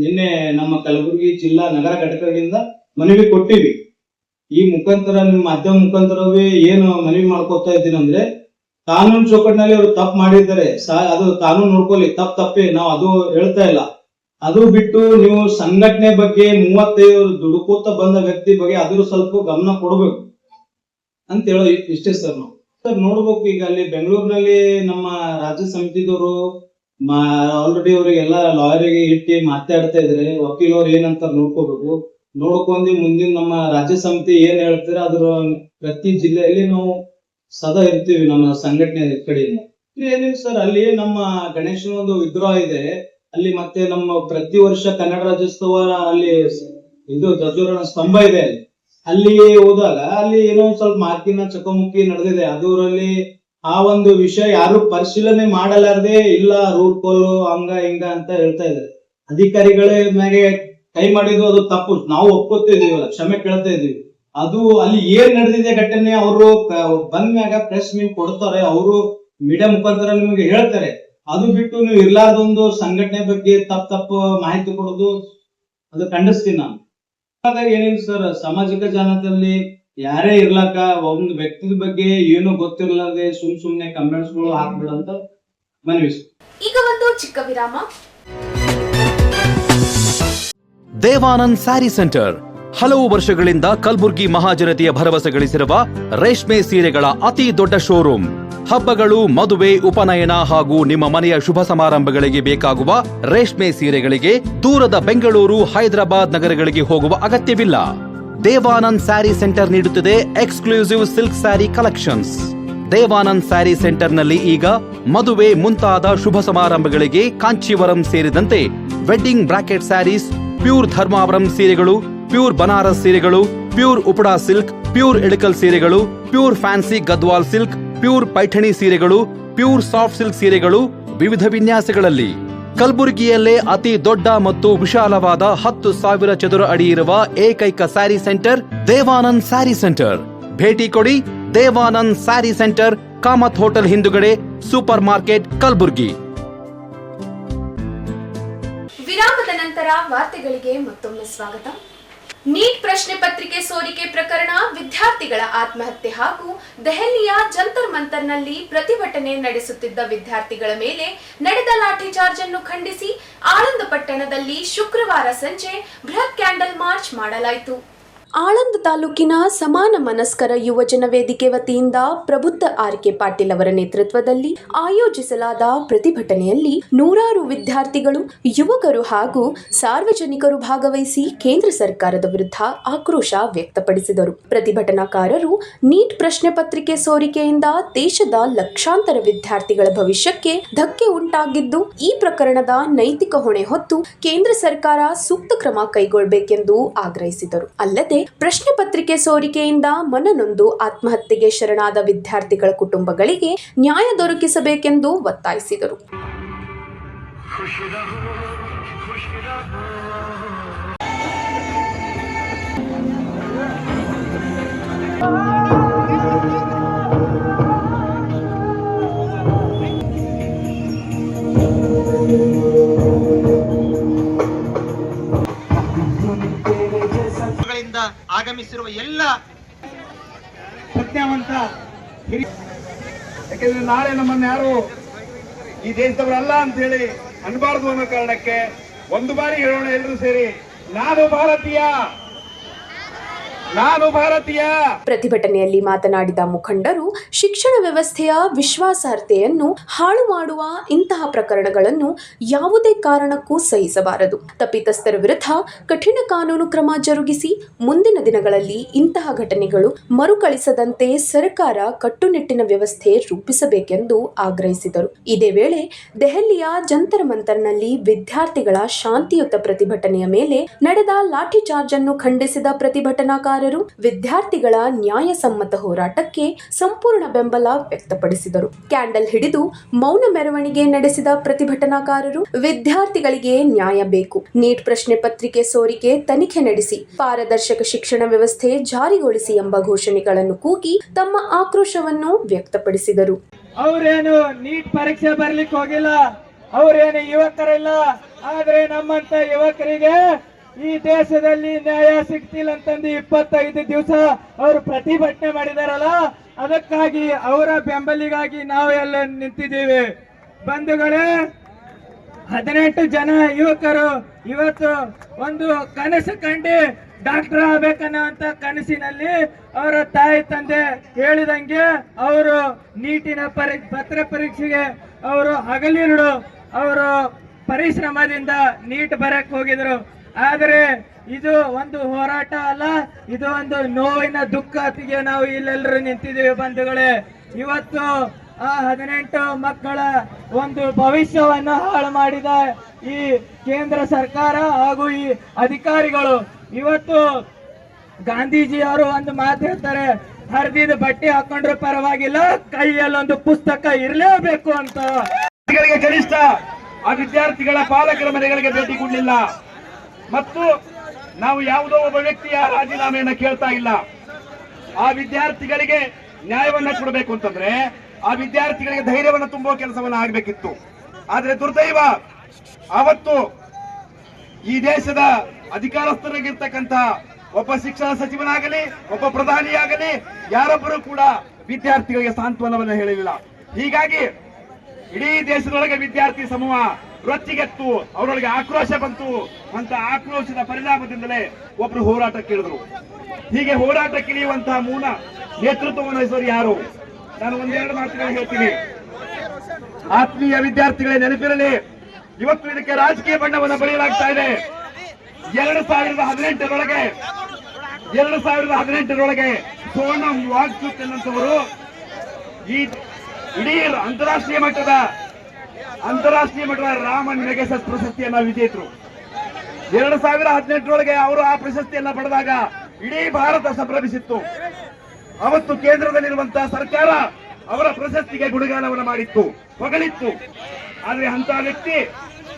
ನಿನ್ನೆ ನಮ್ಮ ಕಲಬುರಗಿ ಜಿಲ್ಲಾ ನಗರ ಘಟಕದಿಂದ ಮನವಿ ಕೊಟ್ಟಿವಿ. ಈ ಮುಖಾಂತರ ನಿಮ್ಮ ಮಾಧ್ಯಮ ಮುಖಾಂತರವೇ ಏನು ಮನವಿ ಮಾಡ್ಕೋತಾ ಇದ್ದೀನಿ ಅಂದ್ರೆ, ಕಾನೂನು ಚೌಕಟ್ಟಿನಲ್ಲಿ ಅವರು ತಪ್ಪು ಮಾಡಿದ್ದಾರೆ, ಅದು ಕಾನೂನು ನೋಡ್ಕೊಳ್ಳಿ, ತಪ್ಪೇ, ನಾವು ಅದು ಹೇಳ್ತಾ ಇಲ್ಲ. ಅದು ಬಿಟ್ಟು ನೀವು ಸಂಘಟನೆ ಬಗ್ಗೆ 35 ದುಡುಕೋತ ಬಂದ ವ್ಯಕ್ತಿ ಬಗ್ಗೆ ಅದ್ರ ಸ್ವಲ್ಪ ಗಮನ ಕೊಡ್ಬೇಕು ಅಂತ ಹೇಳೋ ಇಷ್ಟೇ ಸರ್. ನಾವು ನೋಡ್ಬೇಕು, ಈಗ ಅಲ್ಲಿ ಬೆಂಗಳೂರಿನಲ್ಲಿ ನಮ್ಮ ರಾಜ್ಯ ಸಮಿತಿದವರು ಆಲ್ರೆಡಿ ಅವ್ರಿಗೆಲ್ಲ ಲಾಯರಿಗೆ ಇಟ್ಟು ಮಾತಾಡ್ತಾ ಇದ್ರೆ, ವಕೀಲರು ಏನಂತ ನೋಡ್ಕೋಬೇಕು. ನೋಡ್ಕೊಂಡು ಮುಂದಿನ ನಮ್ಮ ರಾಜ್ಯ ಸಮಿತಿ ಏನ್ ಹೇಳ್ತಾರೆ ಅದ್ರ ಪ್ರತಿ ಜಿಲ್ಲೆಯಲ್ಲಿ ನಾವು ಸದಾ ಇರ್ತೀವಿ ನಮ್ಮ ಸಂಘಟನೆ ಕಡೆಯಿಂದ. ಏನಿಲ್ಲ ಸರ್, ಅಲ್ಲಿ ನಮ್ಮ ಗಣೇಶನ ಒಂದು ವಿಗ್ರಹ ಇದೆ. ಅಲ್ಲಿ ಮತ್ತೆ ನಮ್ಮ ಪ್ರತಿ ವರ್ಷ ಕನ್ನಡ ರಾಜ್ಯೋತ್ಸವ ಅಲ್ಲಿ ಇದು ಧ್ವಜಾರೋಹಣ ಸ್ತಂಭ ಇದೆ. ಅಲ್ಲಿ ಹೋದಾಗ ಅಲ್ಲಿ ಏನೋ ಸ್ವಲ್ಪ ಮಾತಿನ ಚಕಮಕಿ ನಡೆದಿದೆ. ಅದರಲ್ಲಿ ಆ ಒಂದು ವಿಷಯ ಯಾರು ಪರಿಶೀಲನೆ ಮಾಡಲಾರದೆ ಇಲ್ಲ ರೂಟ್ ಕೋಲು ಹಂಗ ಹಿಂಗ ಅಂತ ಹೇಳ್ತಾ ಇದ್ದಾರೆ. ಅಧಿಕಾರಿಗಳ ಮ್ಯಾಗೆ ಕೈ ಮಾಡಿದ್ದು ಅದು ತಪ್ಪು, ನಾವು ಒಪ್ಕೋತಾ ಇದೀವಲ್ಲ, ಕ್ಷಮೆ ಕೇಳ್ತಾ ಇದೀವಿ. ಅದು ಅಲ್ಲಿ ಏನ್ ನಡೆದಿದೆ ಘಟನೆ ಅವರು ಬಂದ್ ಮ್ಯಾಗ ಪ್ರೆಸ್ ಮೀಟ್ ಕೊಡ್ತಾರೆ, ಅವರು ಮೀಡಿಯಾ ಮುಖಾಂತರ ನಿಮಗೆ ಹೇಳ್ತಾರೆ. ಅದು ಬಿಟ್ಟು ನೀವು ಇರ್ಲಾರ್ದೊಂದು ಸಂಘಟನೆ ಬಗ್ಗೆ ತಪ್ಪು ಮಾಹಿತಿ ಕೊಡೋದು ಅದು ಖಂಡಿಸ್ತೀನಿ ನಾನು. ಹಾಗಾಗಿ ಏನಿಲ್ಲ ಸರ್, ಸಾಮಾಜಿಕ ಜಾಲತಾಣದಲ್ಲಿ ಯಾರೇ ಇರ್ಲಾಕ ಒಂದು ವ್ಯಕ್ತಿ ಬಗ್ಗೆ ಏನು ಗೊತ್ತಿರ್ಲಾರ್ದೆ ಸುಮ್ನೆ ಕಮೆಂಟ್ಸ್ ಗಳು ಹಾಕ್ಬಿಡಂತ ಮನವಿ. ಈಗ ಒಂದು ಚಿಕ್ಕ ವಿರಾಮ. ದೇವಾನಂದ್ ಸ್ಯಾರಿ ಸೆಂಟರ್ ಹಲವು ವರ್ಷಗಳಿಂದ ಕಲಬುರ್ಗಿ ಮಹಾಜನತೆಯ ಭರವಸೆ ಗಳಿಸಿರುವ ರೇಷ್ಮೆ ಸೀರೆಗಳ ಅತಿ ದೊಡ್ಡ ಶೋರೂಮ್. ಹಬ್ಬಗಳು, ಮದುವೆ, ಉಪನಯನ ಹಾಗೂ ನಿಮ್ಮ ಮನೆಯ ಶುಭ ಸಮಾರಂಭಗಳಿಗೆ ಬೇಕಾಗುವ ರೇಷ್ಮೆ ಸೀರೆಗಳಿಗೆ ದೂರದ ಬೆಂಗಳೂರು, ಹೈದರಾಬಾದ್ ನಗರಗಳಿಗೆ ಹೋಗುವ ಅಗತ್ಯವಿಲ್ಲ. ದೇವಾನಂದ್ ಸ್ಯಾರಿ ಸೆಂಟರ್ ನೀಡುತ್ತಿದೆ exclusive silk sari collections. Devanand sari ಸೆಂಟರ್ನಲ್ಲಿ ಈಗ ಮದುವೆ ಮುಂತಾದ ಶುಭ ಸಮಾರಂಭಗಳಿಗೆ ಕಾಂಚೀವರಂ ಸೇರಿದಂತೆ wedding brocade sarees, pure Dharmavaram ಸೀರೆಗಳು, ಪ್ಯೂರ್ ಬನಾರಸ್ ಸೀರೆಗಳು, pure Uppada silk, pure Ilkal ಸೀರೆಗಳು, pure fancy Gadwal silk, pure Paithani ಸೀರೆಗಳು, ಪ್ಯೂರ್ ಸಾಫ್ಟ್ ಸಿಲ್ಕ್ ಸೀರೆಗಳು ವಿವಿಧ ವಿನ್ಯಾಸಗಳಲ್ಲಿ. ಕಲಬುರಗಿಯಲ್ಲೇ ಅತಿ ದೊಡ್ಡ ಮತ್ತು ವಿಶಾಲವಾದ 10,000 ಚದುರ ಅಡಿ ಇರುವ ಏಕೈಕ ಸ್ಯಾರಿ ಸೆಂಟರ್ ದೇವಾನಂದ್ ಸ್ಯಾರಿ ಸೆಂಟರ್. ಭೇಟಿ ಕೊಡಿ. ದೇವಾನಂದ್ ಸ್ಯಾರಿ ಸೆಂಟರ್, ಕಾಮತ್ ಹೋಟೆಲ್ ಹಿಂದುಗಡೆ, ಸೂಪರ್ ಮಾರ್ಕೆಟ್, ಕಲಬುರ್ಗಿ. ವಿರಾಮದ ನಂತರ ವಾರ್ತೆಗಳಿಗೆ ಮತ್ತೊಮ್ಮೆ ಸ್ವಾಗತ. ನೀಟ್ ಪ್ರಶ್ನೆ ಪತ್ರಿಕೆ ಸೋರಿಕೆ ಪ್ರಕರಣ, ವಿದ್ಯಾರ್ಥಿಗಳ ಆತ್ಮಹತ್ಯೆ ಹಾಗೂ ದೆಹಲಿಯ ಜಂತರ್ ಮಂತರ್ನಲ್ಲಿ ಪ್ರತಿಭಟನೆ ನಡೆಸುತ್ತಿದ್ದ ವಿದ್ಯಾರ್ಥಿಗಳ ಮೇಲೆ ನಡೆದ ಲಾಠಿ ಚಾರ್ಜ್ ಅನ್ನು ಖಂಡಿಸಿ ಆಳಂದ ಪಟ್ಟಣದಲ್ಲಿ ಶುಕ್ರವಾರ ಸಂಜೆ ಬೃಹತ್ ಕ್ಯಾಂಡಲ್ ಮಾರ್ಚ್ ಮಾಡಲಾಯಿತು. ಆಳಂದ ತಾಲೂಕಿನ ಸಮಾನ ಮನಸ್ಕರ ಯುವಜನ ವೇದಿಕೆ ವತಿಯಿಂದ ಪ್ರಬುದ್ಧ ಆರ್.ಕೆ. ಪಾಟೀಲ್ ಅವರ ನೇತೃತ್ವದಲ್ಲಿ ಆಯೋಜಿಸಲಾದ ಪ್ರತಿಭಟನೆಯಲ್ಲಿ ನೂರಾರು ವಿದ್ಯಾರ್ಥಿಗಳು, ಯುವಕರು ಹಾಗೂ ಸಾರ್ವಜನಿಕರು ಭಾಗವಹಿಸಿ ಕೇಂದ್ರ ಸರ್ಕಾರದ ವಿರುದ್ಧ ಆಕ್ರೋಶ ವ್ಯಕ್ತಪಡಿಸಿದರು. ಪ್ರತಿಭಟನಾಕಾರರು ನೀಟ್ ಪ್ರಶ್ನೆ ಪತ್ರಿಕೆ ಸೋರಿಕೆಯಿಂದ ದೇಶದ ಲಕ್ಷಾಂತರ ವಿದ್ಯಾರ್ಥಿಗಳ ಭವಿಷ್ಯಕ್ಕೆ ಧಕ್ಕೆ ಉಂಟಾಗಿದ್ದು, ಈ ಪ್ರಕರಣದ ನೈತಿಕ ಹೊಣೆ ಹೊತ್ತು ಕೇಂದ್ರ ಸರ್ಕಾರ ಸೂಕ್ತ ಕ್ರಮ ಕೈಗೊಳ್ಳಬೇಕೆಂದು ಆಗ್ರಹಿಸಿದರು. ಅಲ್ಲದೆ ಪ್ರಶ್ನೆ ಪತ್ರಿಕೆ ಸೋರಿಕೆಯಿಂದ ಮನನೊಂದು ಆತ್ಮಹತ್ಯೆಗೆ ಶರಣಾದ ವಿದ್ಯಾರ್ಥಿಗಳ ಕುಟುಂಬಗಳಿಗೆ ನ್ಯಾಯ ದೊರಕಿಸಬೇಕೆಂದು ಒತ್ತಾಯಿಸಿದರು. ಆಗಮಿಸಿರುವ ಎಲ್ಲ ಪ್ರಜ್ಞಾವಂತ ಯಾಕೆಂದ್ರೆ ನಾಳೆ ನಮ್ಮನ್ನು ಯಾರು ಈ ದೇಶದವರಲ್ಲ ಅಂತ ಹೇಳಿ ಅನ್ಬಾರ್ದು ಅನ್ನೋ ಕಾರಣಕ್ಕೆ ಒಂದು ಬಾರಿ ಹೇಳೋಣ ಎಲ್ಲರೂ ಸೇರಿ, ನಾನು ಭಾರತೀಯ. ಪ್ರತಿಭಟನೆಯಲ್ಲಿ ಮಾತನಾಡಿದ ಮುಖಂಡರು, ಶಿಕ್ಷಣ ವ್ಯವಸ್ಥೆಯ ವಿಶ್ವಾಸಾರ್ಹತೆಯನ್ನು ಹಾಳು ಮಾಡುವ ಇಂತಹ ಪ್ರಕರಣಗಳನ್ನು ಯಾವುದೇ ಕಾರಣಕ್ಕೂ ಸಹಿಸಬಾರದು. ತಪ್ಪಿತಸ್ಥರ ವಿರುದ್ಧ ಕಠಿಣ ಕಾನೂನು ಕ್ರಮ ಜರುಗಿಸಿ ಮುಂದಿನ ದಿನಗಳಲ್ಲಿ ಇಂತಹ ಘಟನೆಗಳು ಮರುಕಳಿಸದಂತೆ ಸರ್ಕಾರ ಕಟ್ಟುನಿಟ್ಟಿನ ವ್ಯವಸ್ಥೆ ರೂಪಿಸಬೇಕೆಂದು ಆಗ್ರಹಿಸಿದರು. ಇದೇ ವೇಳೆ ದೆಹಲಿಯ ಜಂತರ್ ಮಂತರ್ನಲ್ಲಿ ವಿದ್ಯಾರ್ಥಿಗಳ ಶಾಂತಿಯುತ ಪ್ರತಿಭಟನೆಯ ಮೇಲೆ ನಡೆದ ಲಾಠಿ ಚಾರ್ಜ್ ಅನ್ನು ಖಂಡಿಸಿದ ಪ್ರತಿಭಟನಾಕಾರರು ವಿದ್ಯಾರ್ಥಿಗಳ ನ್ಯಾಯಸಮ್ಮತ ಹೋರಾಟಕ್ಕೆ ಸಂಪೂರ್ಣ ಬೆಂಬಲ ವ್ಯಕ್ತಪಡಿಸಿದರು. ಕ್ಯಾಂಡಲ್ ಹಿಡಿದು ಮೌನ ಮೆರವಣಿಗೆ ನಡೆಸಿದ ಪ್ರತಿಭಟನಾಕಾರರು ವಿದ್ಯಾರ್ಥಿಗಳಿಗೆ ನ್ಯಾಯ ಬೇಕು, ನೀಟ್ ಪ್ರಶ್ನೆ ಪತ್ರಿಕೆ ಸೋರಿಕೆ ತನಿಖೆ ನಡೆಸಿ, ಪಾರದರ್ಶಕ ಶಿಕ್ಷಣ ವ್ಯವಸ್ಥೆ ಜಾರಿಗೊಳಿಸಿ ಎಂಬ ಘೋಷಣೆಗಳನ್ನು ಕೂಗಿ ತಮ್ಮ ಆಕ್ರೋಶವನ್ನು ವ್ಯಕ್ತಪಡಿಸಿದರು. ಅವರೇನು ನೀಟ್ ಪರೀಕ್ಷೆ ಬರ್ಲಿಕ್ಕೆ ಹೋಗಿಲ್ಲ, ಅವರೇನು ಯುವಕರಿಲ್ಲ, ಆದ್ರೆ ನಮ್ಮಂತ ಯುವಕರಿಗೆ ಈ ದೇಶದಲ್ಲಿ ನ್ಯಾಯ ಸಿಗ್ತಿಲ್ಲ ಅಂತಂದು 25 ದಿವಸ ಅವರು ಪ್ರತಿಭಟನೆ ಮಾಡಿದಾರಲ್ಲ, ಅದಕ್ಕಾಗಿ ಅವರ ಬೆಂಬಲಿಗಾಗಿ ನಾವು ಎಲ್ಲ ನಿಂತಿದ್ದೀವಿ. ಬಂಧುಗಳೇ, 18 ಜನ ಯುವಕರು ಇವತ್ತು ಒಂದು ಕನಸು ಕಂಡು ಡಾಕ್ಟರ್ ಆಗ್ಬೇಕನ್ನೋಂತ ಕನಸಿನಲ್ಲಿ ಅವರ ತಾಯಿ ತಂದೆ ಹೇಳಿದಂಗೆ ಅವರು ನೀಟಿನ ಪತ್ರ ಪರೀಕ್ಷೆಗೆ ಅವರು ಹಗಲಿರುಳು ಅವರು ಪರಿಶ್ರಮದಿಂದ ನೀಟ್ ಬರಕ್ ಹೋಗಿದ್ರು. ಆದರೆ ಇದು ಒಂದು ಹೋರಾಟ ಅಲ್ಲ, ಇದು ಒಂದು ನೋವಿನ ದುಃಖಕ್ಕೆ ನಾವು ಇಲ್ಲೆಲ್ಲರೂ ನಿಂತಿದ್ದೀವಿ. ಬಂಧುಗಳೇ, ಇವತ್ತು ಆ 18 ಮಕ್ಕಳ ಒಂದು ಭವಿಷ್ಯವನ್ನು ಹಾಳು ಮಾಡಿದ ಈ ಕೇಂದ್ರ ಸರ್ಕಾರ ಹಾಗೂ ಈ ಅಧಿಕಾರಿಗಳು ಇವತ್ತು ಗಾಂಧೀಜಿ ಅವರು ಒಂದು ಮಾತು ಹೇಳ್ತಾರೆ, ಹರಿದಿದ ಬಟ್ಟೆ ಹಾಕೊಂಡ್ರೆ ಪರವಾಗಿಲ್ಲ, ಕೈಯಲ್ಲೊಂದು ಪುಸ್ತಕ ಇರಲೇಬೇಕು ಅಂತ. ಕನಿಷ್ಠ ಆ ವಿದ್ಯಾರ್ಥಿಗಳ ಪಾಲಕರ ಮನೆಗಳಿಗೆ ಭೇಟಿ ಕೊಡಲಿಲ್ಲ ಮತ್ತು ನಾವು ಯಾವುದೋ ಒಬ್ಬ ವ್ಯಕ್ತಿಯ ರಾಜೀನಾಮೆಯನ್ನ ಕೇಳ್ತಾ ಇಲ್ಲ. ಆ ವಿದ್ಯಾರ್ಥಿಗಳಿಗೆ ನ್ಯಾಯವನ್ನ ಕೊಡಬೇಕು ಅಂತಂದ್ರೆ ಆ ವಿದ್ಯಾರ್ಥಿಗಳಿಗೆ ಧೈರ್ಯವನ್ನ ತುಂಬುವ ಕೆಲಸವನ್ನ ಆಗಬೇಕಿತ್ತು. ಆದ್ರೆ ದುರ್ದೈವ, ಅವತ್ತು ಈ ದೇಶದ ಅಧಿಕಾರಸ್ಥರಾಗಿರ್ತಕ್ಕಂಥ ಒಬ್ಬ ಶಿಕ್ಷಣ ಸಚಿವನಾಗಲಿ ಒಬ್ಬ ಪ್ರಧಾನಿಯಾಗಲಿ ಯಾರೊಬ್ಬರು ಕೂಡ ವಿದ್ಯಾರ್ಥಿಗಳಿಗೆ ಸಾಂತ್ವನವನ್ನ ಹೇಳಲಿಲ್ಲ. ಹೀಗಾಗಿ ಇಡೀ ದೇಶದೊಳಗೆ ವಿದ್ಯಾರ್ಥಿ ಸಮೂಹ ರೊಚ್ಚಿಗೆತ್ತು, ಅವರೊಳಗೆ ಆಕ್ರೋಶ ಬಂತು. ಅಂತ ಆಕ್ರೋಶದ ಪರಿಣಾಮದಿಂದಲೇ ಒಬ್ರು ಹೋರಾಟಕ್ಕಿಳಿದ್ರು. ಹೀಗೆ ಹೋರಾಟಕ್ಕಿಳಿಯುವಂತಹ ಮೂಲ ನೇತೃತ್ವವನ್ನು ವಹಿಸೋರು ಯಾರು? ನಾನು ಒಂದೆರಡು ಮಾತುಗಳನ್ನು ಹೇಳ್ತೀನಿ. ಆತ್ಮೀಯ ವಿದ್ಯಾರ್ಥಿಗಳೇ, ನೆನಪಿರಲಿ, ಇವತ್ತು ಇದಕ್ಕೆ ರಾಜಕೀಯ ಬಣ್ಣವನ್ನು ಬರೆಯಲಾಗ್ತಾ ಇದೆ. 2018ರೊಳಗೆ ಸೋನಂ ವಾಂಗ್ಚುಕ್ ಎನ್ನುವಂತವರು ಈ ಇಡೀ ಅಂತಾರಾಷ್ಟ್ರೀಯ ಮಟ್ಟದ ರಾಮನ್ ಮೆಗಾಸೆಸ್ ಪ್ರಶಸ್ತಿಯನ್ನ ವಿಜೇತರು. 2018ರೊಳಗೆ ಅವರು ಆ ಪ್ರಶಸ್ತಿಯನ್ನ ಪಡೆದಾಗ ಇಡೀ ಭಾರತ ಸಂಭ್ರಮಿಸಿತ್ತು. ಅವತ್ತು ಕೇಂದ್ರದಲ್ಲಿರುವಂತಹ ಸರ್ಕಾರ ಅವರ ಪ್ರಶಸ್ತಿಗೆ ಗುಣಗಾನವನ್ನು ಮಾಡಿತ್ತು, ಹೊಗಳಿತ್ತು. ಆದ್ರೆ ಅಂತ ವ್ಯಕ್ತಿ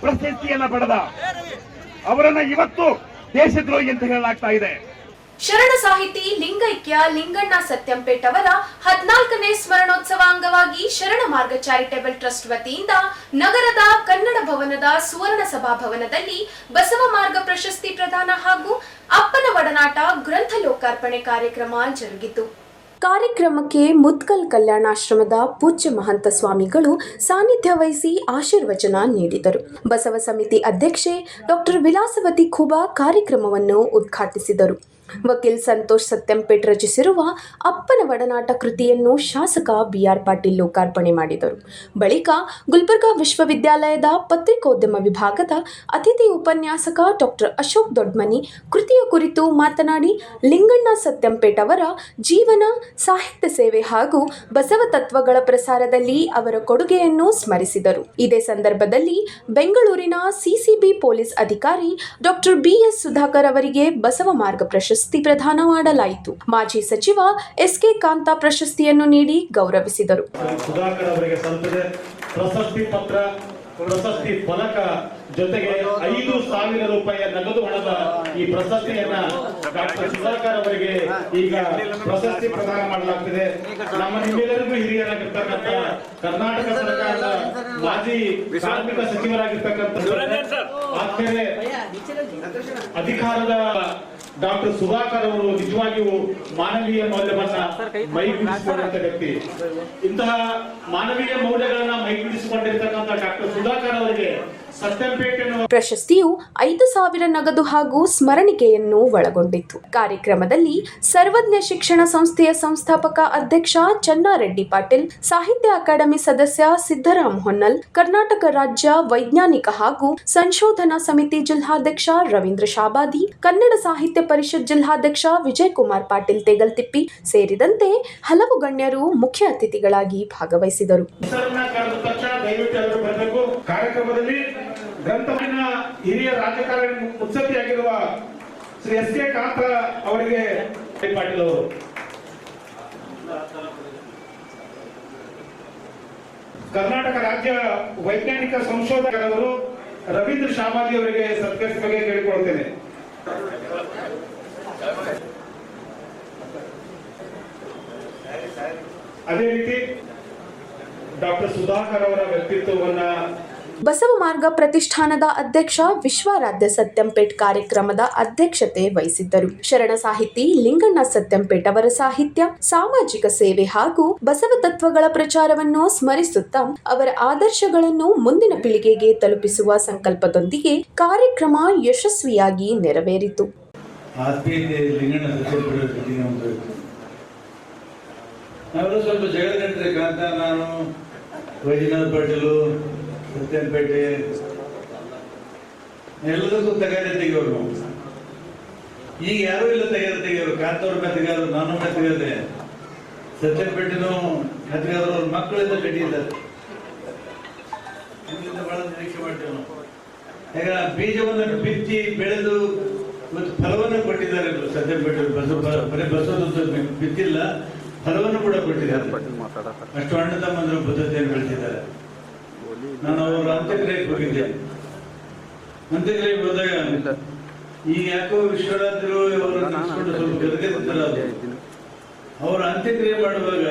ಪ್ರಶಸ್ತಿಯನ್ನ ಪಡೆದ ಅವರನ್ನ ಇವತ್ತು ದೇಶದ್ರೋಹಿ ಅಂತ ಹೇಳಲಾಗ್ತಾ ಇದೆ. ಶರಣ ಸಾಹಿತಿ ಲಿಂಗೈಕ್ಯ ಲಿಂಗಣ್ಣ ಸತ್ಯಂಪೇಟ್ ಅವರ 14ನೇ ಸ್ಮರಣೋತ್ಸವ ಅಂಗವಾಗಿ ಶರಣ ಮಾರ್ಗ ಚಾರಿಟೇಬಲ್ ಟ್ರಸ್ಟ್ ವತಿಯಿಂದ ನಗರದ ಕನ್ನಡ ಭವನದ ಸುವರ್ಣ ಸಭಾಭವನದಲ್ಲಿ ಬಸವ ಮಾರ್ಗ ಪ್ರಶಸ್ತಿ ಪ್ರದಾನ ಹಾಗೂ ಅಪ್ಪನ ಒಡನಾಟ ಗ್ರಂಥ ಲೋಕಾರ್ಪಣೆ ಕಾರ್ಯಕ್ರಮ ಜರುಗಿತು. ಕಾರ್ಯಕ್ರಮಕ್ಕೆ ಮುತ್ಕಲ್ ಕಲ್ಯಾಣಾಶ್ರಮದ ಪೂಜ್ಯ ಮಹಂತ ಸ್ವಾಮಿಗಳು ಸಾನ್ನಿಧ್ಯ ವಹಿಸಿ ಆಶೀರ್ವಚನ ನೀಡಿದರು. ಬಸವ ಸಮಿತಿ ಅಧ್ಯಕ್ಷೆ ಡಾಕ್ಟರ್ ವಿಲಾಸವತಿ ಖುಬಾ ಕಾರ್ಯಕ್ರಮವನ್ನು ಉದ್ಘಾಟಿಸಿದರು. ವಕೀಲ್ ಸಂತೋಷ್ ಸತ್ಯಂಪೇಟ್ ರಚಿಸಿರುವ ಅಪ್ಪನ ಒಡನಾಟ ಕೃತಿಯನ್ನು ಶಾಸಕ BR ಪಾಟೀಲ್ ಲೋಕಾರ್ಪಣೆ ಮಾಡಿದರು. ಬಳಿಕ ಗುಲ್ಬರ್ಗಾ ವಿಶ್ವವಿದ್ಯಾಲಯದ ಪತ್ರಿಕೋದ್ಯಮ ವಿಭಾಗದ ಅತಿಥಿ ಉಪನ್ಯಾಸಕ ಡಾಕ್ಟರ್ ಅಶೋಕ್ ದೊಡ್ಮನಿ ಕೃತಿಯ ಕುರಿತು ಮಾತನಾಡಿ ಲಿಂಗಣ್ಣ ಸತ್ಯಂಪೇಟ್ ಅವರ ಜೀವನ, ಸಾಹಿತ್ಯ ಸೇವೆ ಹಾಗೂ ಬಸವ ತತ್ವಗಳ ಪ್ರಸಾರದಲ್ಲಿ ಅವರ ಕೊಡುಗೆಯನ್ನು ಸ್ಮರಿಸಿದರು. ಇದೇ ಸಂದರ್ಭದಲ್ಲಿ ಬೆಂಗಳೂರಿನ CCB ಪೊಲೀಸ್ ಅಧಿಕಾರಿ ಡಾಕ್ಟರ್ BS ಸುಧಾಕರ್ ಅವರಿಗೆ ಬಸವ ಮಾರ್ಗ ಪ್ರಶಸ್ತಿ ಪ್ರದಾನ ಮಾಡಲಾಯಿತು. ಮಾಜಿ ಸಚಿವ SK ಕಾಂತಾ ಪ್ರಶಸ್ತಿಯನ್ನು ನೀಡಿ ಗೌರವಿಸಿದರು. ಸುಧಾಕರ್ ಅವರಿಗೆ ಸಲ್ಲಿಸಿದ ಪ್ರಶಸ್ತಿ ಪತ್ರ, ಪ್ರಶಸ್ತಿ ಫಲಕ ಜೊತೆಗೆ 5,000 ರೂಪಾಯಿಯ ನಗದು ಹಣದ ಈ ಪ್ರಶಸ್ತಿಯನ್ನ ಡಾಕ್ಟರ್ ಸುಧಾಕರ್ ಅವರಿಗೆ ಈಗ ಪ್ರಶಸ್ತಿ ಪ್ರದಾನ ಮಾಡಲಾಗ್ತಿದೆ. ನಮ್ಮ ನಿಮ್ಮೆಲ್ಲರಿಗೂ ಹಿರಿಯರಾಗಿರ್ತಕ್ಕಂಥ ಕರ್ನಾಟಕ ಸರ್ಕಾರದ ಮಾಜಿ ಕಾರ್ಮಿಕ ಸಚಿವರಾಗಿರ್ತಕ್ಕಂಥ ಅಧಿಕಾರದ ಡಾಕ್ಟರ್ ಸುಧಾಕರ್ ಅವರು ನಿಜವಾಗಿಯೂ ಮಾನವೀಯ ಮೌಲ್ಯವನ್ನ ಮೈಗೂಡಿಸಿಕೊಂಡಂತ ವ್ಯಕ್ತಿ. ಇಂತಹ ಮಾನವೀಯ ಮೌಲ್ಯಗಳನ್ನ ಮೈಗೂಡಿಸಿಕೊಂಡಿರ್ತಕ್ಕಂಥ ಡಾಕ್ಟರ್ ಸುಧಾಕರ್ ಅವರಿಗೆ ಪ್ರಶಸ್ತಿಯು 5,000 ನಗದು ಹಾಗೂ ಸ್ಮರಣಿಕೆಯನ್ನು ಒಳಗೊಂಡಿತ್ತು. ಕಾರ್ಯಕ್ರಮದಲ್ಲಿ ಸರ್ವಜ್ಞ ಶಿಕ್ಷಣ ಸಂಸ್ಥೆಯ ಸಂಸ್ಥಾಪಕ ಅಧ್ಯಕ್ಷ ಚನ್ನಾರೆಡ್ಡಿ ಪಾಟೀಲ್, ಸಾಹಿತ್ಯ ಅಕಾಡೆಮಿ ಸದಸ್ಯ ಸಿದ್ದರಾಮ್ ಹೊನ್ನಲ್, ಕರ್ನಾಟಕ ರಾಜ್ಯ ವೈಜ್ಞಾನಿಕ ಹಾಗೂ ಸಂಶೋಧನಾ ಸಮಿತಿ ಜಿಲ್ಲಾಧ್ಯಕ್ಷ ರವೀಂದ್ರ ಶಾಬಾದಿ, ಕನ್ನಡ ಸಾಹಿತ್ಯ ಪರಿಷತ್ ಜಿಲ್ಲಾಧ್ಯಕ್ಷ ವಿಜಯಕುಮಾರ್ ಪಾಟೀಲ್ ತೇಗಲ್ತಿಪ್ಪಿ ಸೇರಿದಂತೆ ಹಲವು ಗಣ್ಯರು ಮುಖ್ಯ ಅತಿಥಿಗಳಾಗಿ ಭಾಗವಹಿಸಿದರು. ಕಾರ್ಯಕ್ರಮದಲ್ಲಿ ಗ್ರಂಥವಿನ ಹಿರಿಯ ರಾಜಕಾರಣಿ ಮುತ್ಸದ್ದಿಯಾಗಿರುವ ಶ್ರೀ SK ಕಾಂತಾ ಅವರಿಗೆ ಪಾಟೀಲ್ ಅವರು, ಕರ್ನಾಟಕ ರಾಜ್ಯ ವೈಜ್ಞಾನಿಕ ಸಂಶೋಧಕರವರು ರವೀಂದ್ರ ಶಾಬಾದಿ ಅವರಿಗೆ ಸತ್ಕರಿಸಬೇಕು ಕೇಳಿಕೊಳ್ಳುತ್ತೇನೆ. ಅದೇ ರೀತಿ ಡಾಕ್ಟರ್ ಸುಧಾಕರ್ ಅವರ ವ್ಯಕ್ತಿತ್ವವನ್ನ ಬಸವ ಮಾರ್ಗ ಪ್ರತಿಷ್ಠಾನದ ಅಧ್ಯಕ್ಷ ವಿಶ್ವಾರಾಧ್ಯ ಸತ್ಯಂಪೇಟ್ ಕಾರ್ಯಕ್ರಮದ ಅಧ್ಯಕ್ಷತೆ ವಹಿಸಿದ್ದರು. ಶರಣ ಸಾಹಿತಿ ಲಿಂಗಣ್ಣ ಸತ್ಯಂಪೇಟ್ ಅವರ ಸಾಹಿತ್ಯ, ಸಾಮಾಜಿಕ ಸೇವೆ ಹಾಗೂ ಬಸವ ತತ್ವಗಳ ಪ್ರಚಾರವನ್ನು ಸ್ಮರಿಸುತ್ತಾ ಅವರ ಆದರ್ಶಗಳನ್ನು ಮುಂದಿನ ಪೀಳಿಗೆಗೆ ತಲುಪಿಸುವ ಸಂಕಲ್ಪದೊಂದಿಗೆ ಕಾರ್ಯಕ್ರಮ ಯಶಸ್ವಿಯಾಗಿ ನೆರವೇರಿತು. ಸ್ವಲ್ಪ ಜಗಳ ನಾನು ವೈದ್ಯನಾಥ್ ಪಾಟೀಲು, ಸತ್ಯಂಪೇಟೆ ಎಲ್ಲದಕ್ಕೂ ತಗಾರೆ ತೆಗೆಯೋರು. ಈಗ ಯಾರೂ ಇಲ್ಲ ತೆಗೆಯೋರು. ಕಾಂತವ್ರ ಮೆತ್ತಗಾರರು, ನಾನು ಮೆತ್ತಗಾದೆ, ಸತ್ಯಂಪೇಟೆನೂ ಮೆತ್ತಗಾದ್ರು. ಅವ್ರ ಮಕ್ಕಳಿಂದ ಕಟ್ಟಿದ್ದಾರೆ. ಬಹಳ ನಿರೀಕ್ಷೆ ಮಾಡ್ತೇವೆ ನಾವು. ಈಗ ಬೀಜವನ್ನು ಬಿತ್ತಿ ಬೆಳೆದು ಇವತ್ತು ಫಲವನ್ನು ಕೊಟ್ಟಿದ್ದಾರೆ. ಸತ್ಯಂಪೇಟೆ ಬಸವ ಬಿತ್ತಿಲ್ಲ, ಫಲವನ್ನು ಕೂಡ ಕೊಟ್ಟಿದ್ದಾರೆ. ಅಷ್ಟು ಅಣ್ಣ ತಮ್ಮಂದ್ರು ಬದ್ಧತೆಯನ್ನು ಬೆಳೆಸಿದ್ದಾರೆ. ನಾನು ಅವರ ಅಂತ್ಯಕ್ರಿಯೆಗೆ ಹೋಗಿದ್ದೆ. ಅಂತ್ಯಕ್ರಿಯೆಗೆ ಹೋದಾಗ ಈಗ ಯಾಕೋ ವಿಶ್ವರಾದ್ರು ಅವರು ಸ್ವಲ್ಪ ಗದಗಿರ್ತಾರೆ. ಅವರ ಅಂತ್ಯಕ್ರಿಯೆ ಮಾಡುವಾಗ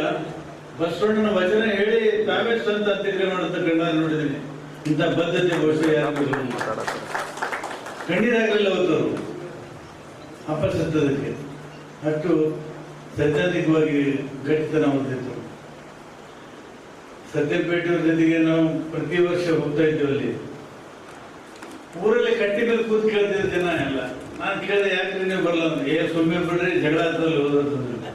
ಬಸವಣ್ಣನ ವಚನ ಹೇಳಿ ತಾವೇ ಸ್ವಂತ ಅಂತ್ಯಕ್ರಿಯೆ ಮಾಡುತ್ತ ಕಣ್ಣಾರೆ ನೋಡಿದ್ದೀನಿ. ಇಂಥ ಬದ್ಧತೆ ಬಹುಶಃ ಯಾರು ಕಣ್ಣೀರಾಗಲಿಲ್ಲ ಅವತ್ತವರು ಅಪಸತ್ತದಕ್ಕೆ. ಅಷ್ಟು ಸೈದ್ಧಾಂತಿಕವಾಗಿ ಗಟ್ಟಿತನ ಹೊಂದಿತ್ತು. ಸತ್ಯಪೇಟೆಯವ್ರ ಜೊತೆಗೆ ನಾವು ಪ್ರತಿ ವರ್ಷ ಹೋಗ್ತಾ ಇದ್ದೇವೆ. ಅಲ್ಲಿ ಊರಲ್ಲಿ ಕಟ್ಟಿ ಮೇಲೆ ಕೂತ್ ಕೇಳ್ತಿದ್ದ ಜನ ಎಲ್ಲ. ನಾನು ಕೇಳಿದೆ, ಯಾಕ್ರಿ ನೀವು ಬರಲ್ಲ ಅಂದ್ರೆ, ಸುಮ್ಮನೆ ಬಿಡ್ರಿ, ಜಗಳ ಆಗ್ತದಲ್ಲಿ ಹೋದ್ರಂದ್ರೆ.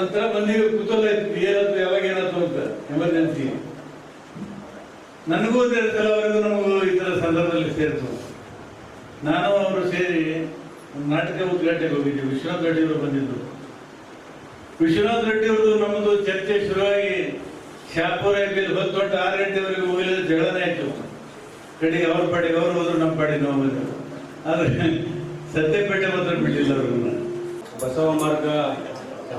ಒಂಥರ ಮಂದಿಗೆ ಕುತೂಹಲ ಇತ್ತು, ಏನಾಯ್ತು, ಯಾವಾಗ ಏನಾಯ್ತು ಅಂತ. ಎಮರ್ಜೆನ್ಸಿ ನನಗೂ ಕೆಲವರೆಗೂ ನಮಗೂ ಈ ಥರ ಸಂದರ್ಭದಲ್ಲಿ ಸೇರಿತು. ನಾನು ಅವರು ಸೇರಿ ಒಂದು ನಾಟಕ ಉದ್ಘಾಟನೆಗೆ ಹೋಗಿದ್ದೆ. ವಿಶ್ವನಾಥ್ ರೆಡ್ಡಿ ಅವರು ಬಂದಿದ್ದು. ವಿಶ್ವನಾಥ್ ರೆಡ್ಡಿ ಅವ್ರದ್ದು ನಮ್ಮದು ಚರ್ಚೆ ಶುರುವಾಗಿ ಶಾಪುರ ಮೇಲೆ 10 ಗಂಟೆ 6 ಗಂಟೆವರೆಗೆ ಹೋಗಲಿಲ್ಲ. ಜಗಳನೇ ಆಯ್ತು. ಕಡೆಗೆ ಅವ್ರ ಪಾಡಿಗೆ ಅವ್ರು ಹೋದ್ರು, ನಮ್ಮ ಪಾಡಿಗೆ ನಾವು ಬಂದರು. ಆದರೆ ಸತ್ಯಪೇಟೆ ಮಾತ್ರ ಬಿಟ್ಟಿಲ್ಲ ಅವ್ರನ್ನ. ಬಸವ ಮಾರ್ಗ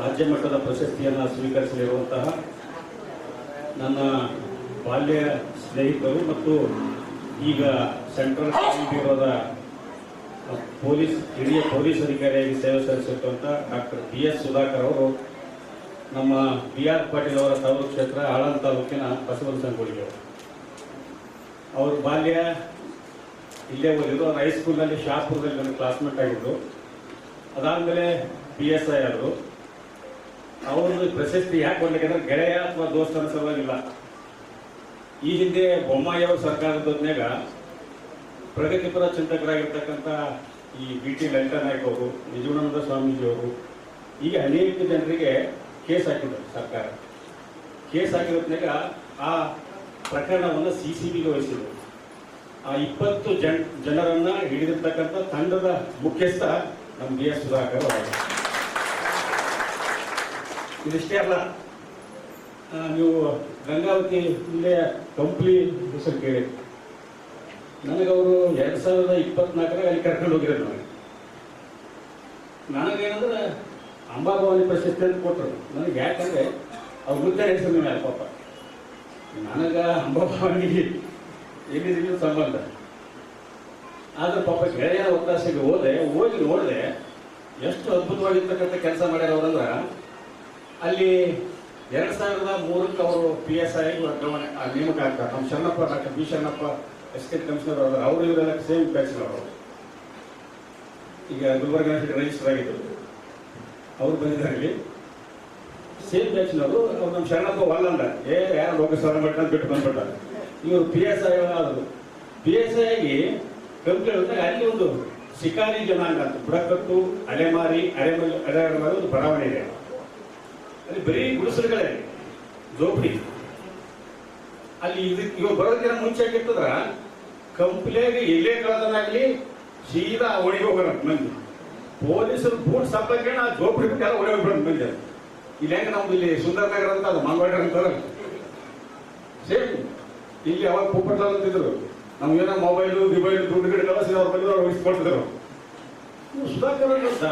ರಾಜ್ಯ ಮಟ್ಟದ ಪ್ರಶಸ್ತಿಯನ್ನು ಸ್ವೀಕರಿಸಲಿರುವಂತಹ ನನ್ನ ಬಾಲ್ಯ ಸ್ನೇಹಿತರು ಮತ್ತು ಈಗ ಸೆಂಟ್ರಲ್ ಬ್ಯೂರೋದ ಹಿರಿಯ ಪೊಲೀಸ್ ಅಧಿಕಾರಿಯಾಗಿ ಸೇವೆ ಸಲ್ಲಿಸಿರುವಂಥ ಡಾಕ್ಟರ್ BS ಸುಧಾಕರ್ ಅವರು ನಮ್ಮ BR ಪಾಟೀಲ್ ಅವರ ತವರು ಕ್ಷೇತ್ರ ಆಳಂದ ತಾಲೂಕಿನ ಬಸವನಸಂಗೋಡಿಗೆ ಅವ್ರ ಬಾಲ್ಯ ಇಲ್ಲೇ ಓದಿದ್ರು. ಅವ್ರು ಹೈಸ್ಕೂಲ್ನಲ್ಲಿ ಶಾಪುರದಲ್ಲಿ ನನ್ನ ಕ್ಲಾಸ್ಮೇಟ್ ಆಗಿದ್ರು. ಅದಾದಮೇಲೆ PSI ಆದರು. ಅವ್ರದ್ದು ಪ್ರಶಸ್ತಿ ಯಾಕೆ ಕೊಡ್ಲಿಕ್ಕೆ ಗೆಳೆಯ ಅಥವಾ ದೋಸ್ತರ ಸಲುವಾಗಿಲ್ಲ. ಈ ಹಿಂದೆ ಬೊಮ್ಮಾಯಿ ಅವರ ಸರ್ಕಾರದ ಹೊತ್ನ್ಯಾಗ ಪ್ರಗತಿಪರ ಚಿಂತಕರಾಗಿರ್ತಕ್ಕಂಥ ಈ BT ಲಲಿತಾನಾಯಕ್ ಅವರು, ನಿಜಾನಂದ ಸ್ವಾಮೀಜಿ ಅವರು, ಈಗ ಅನೇಕ ಜನರಿಗೆ ಕೇಸ್ ಹಾಕಿದ್ರು. ಸರ್ಕಾರ ಕೇಸ್ ಹಾಕಿರೋದ್ನಾಗ ಆ ಪ್ರಕರಣವನ್ನು CCBಗೆ ವಹಿಸಿದ್ರು. ಆ 20 ಜನರನ್ನ ಹಿಡಿದಿರ್ತಕ್ಕಂಥ ತಂಡದ ಮುಖ್ಯಸ್ಥ ನಮ್ಮ BS ಸುಧಾಕರ್ ಅವರು. ಇದಿಷ್ಟೇ ಅಲ್ಲ, ನೀವು ಗಂಗಾವತಿ ಇಲ್ಲೇ ಕಂಪ್ಲಿ ಹೆಸರು ಕೇಳಿ ನನಗವರು 2024 ಅಲ್ಲಿ ಕರ್ಕೊಂಡು ಹೋಗಿರೋದು. ನನಗೇನಂದ್ರೆ ಅಂಬಾಭವಾನಿ ಪ್ರಶಸ್ತಿ ಅಂತ ಕೊಟ್ಟರು ನನಗೆ. ಯಾಕಂದ್ರೆ ಅವ್ರ ಮುದ್ದೆ ಹೆಸರು ಮೇಲೆ ಪಾಪ ನನಗೆ ಅಂಬಾಭವಾನಿಗೆ ಏನಿದ್ರು ಸಂಬಂಧ. ಆದ್ರೆ ಪಾಪ ಗೆಳೆಯರ ಒತ್ತಾಸೆಗೆ ಹೋಗಿ ನೋಡಿದೆ ಎಷ್ಟು ಅದ್ಭುತವಾಗಿರ್ತಕ್ಕಂಥ ಕೆಲಸ ಮಾಡ್ಯಾರ ಅವರಂದ್ರೆ. ಅಲ್ಲಿ 2003 ಅವರು PSI ವರ್ಗಾವಣೆ ನೇಮಕ ಆಗ್ತಾರೆ. ನಮ್ಮ Sharanappa, doctor B Sharanappa assistant commissioner ಅವರು ಇವರೆಲ್ಲ ಸೇಮ್ ಬ್ಯಾಚ್ನವರು. ಈಗ ಗುಲ್ಬರ್ಗ ರಿಜಿಸ್ಟರ್ ಆಗಿದ್ರು, ಅವ್ರು ಬಂದಿದ್ದಾರಲ್ಲಿ ಸೇಮ್ ಬ್ಯಾಚ್ನವರು. ಅವ್ರು ನಮ್ಮ ಶರಣಪ್ಪ ವಲ್ಲಂದ ಯಾರು ಲೋಕಸಭಾ ಮಟ್ಟ ಅಂತ ಬಿಟ್ಟು ಬಂದ್ಬಿಟ್ಟಾರೆ. ಇವರು PSI ಆದರು. PSI ಆಗಿ ಕಂಪ್ಲೇಂಟ್ ಅಲ್ಲಿ ಒಂದು ಶಿಕಾರಿ ಜನಾಂಗ ಅಂತ ಬುಡಕಟ್ಟು, ಅಲೆಮಾರಿ, ಅರೆಮಾರಿ ಒಂದು ಬಡಾವಣೆ ಇದೆ. ಅಲ್ಲಿ ಬರೀ ಗುಡಿಸಲುಗಳೇ, ಜೋಪಡಿ. ಅಲ್ಲಿ ಇವಾಗ ಬರೋದಕ್ಕಿಂತ ಮುಂಚೆ ಆಗಿರ್ತದ್ರ ಕಂಪ್ಲೇಗೆ ಎಲ್ಲೇ ಕಳೆದನಾಗ್ಲಿ ಸೀದಾ ಒಣಗಿ ಹೋಗೋಣ ಮಂದಿ. ಪೊಲೀಸರು ಬೂಟ್ ಸಾಪಾಕೊಂಡು ಆ ಜೋಪಡಿ ಬಿಟ್ಟು ಎಲ್ಲ ಒಣಗಿ ಹೋಗ್ಬಿಡೋದು ಮಂದಿ. ಇಲ್ಲಿ ಹೆಂಗೆ ನಮ್ದು ಇಲ್ಲಿ ಸುಂದರ ನಗರ ಅಂತ ಅದು ಮಂಗವಾಡ ಅಂತಾರ ಸೇಮ್. ಇಲ್ಲಿ ಅವಾಗ ಪುಪ್ಪಟ್ಟ ಅಂತಿದ್ರು, ನಮ್ಗೇನೋ ಮೊಬೈಲು ಗಿಬೈಲು ದುಡ್ಡು ಗಿಡಗಳೆಲ್ಲ ಸೀದಾ ಅವ್ರ ಬಂದಿದ್ರು, ಅವ್ರು ಇಸ್ಕೊಳ್ತಿದ್ರು. ಸುಧಾಕರ್ ಅಂತ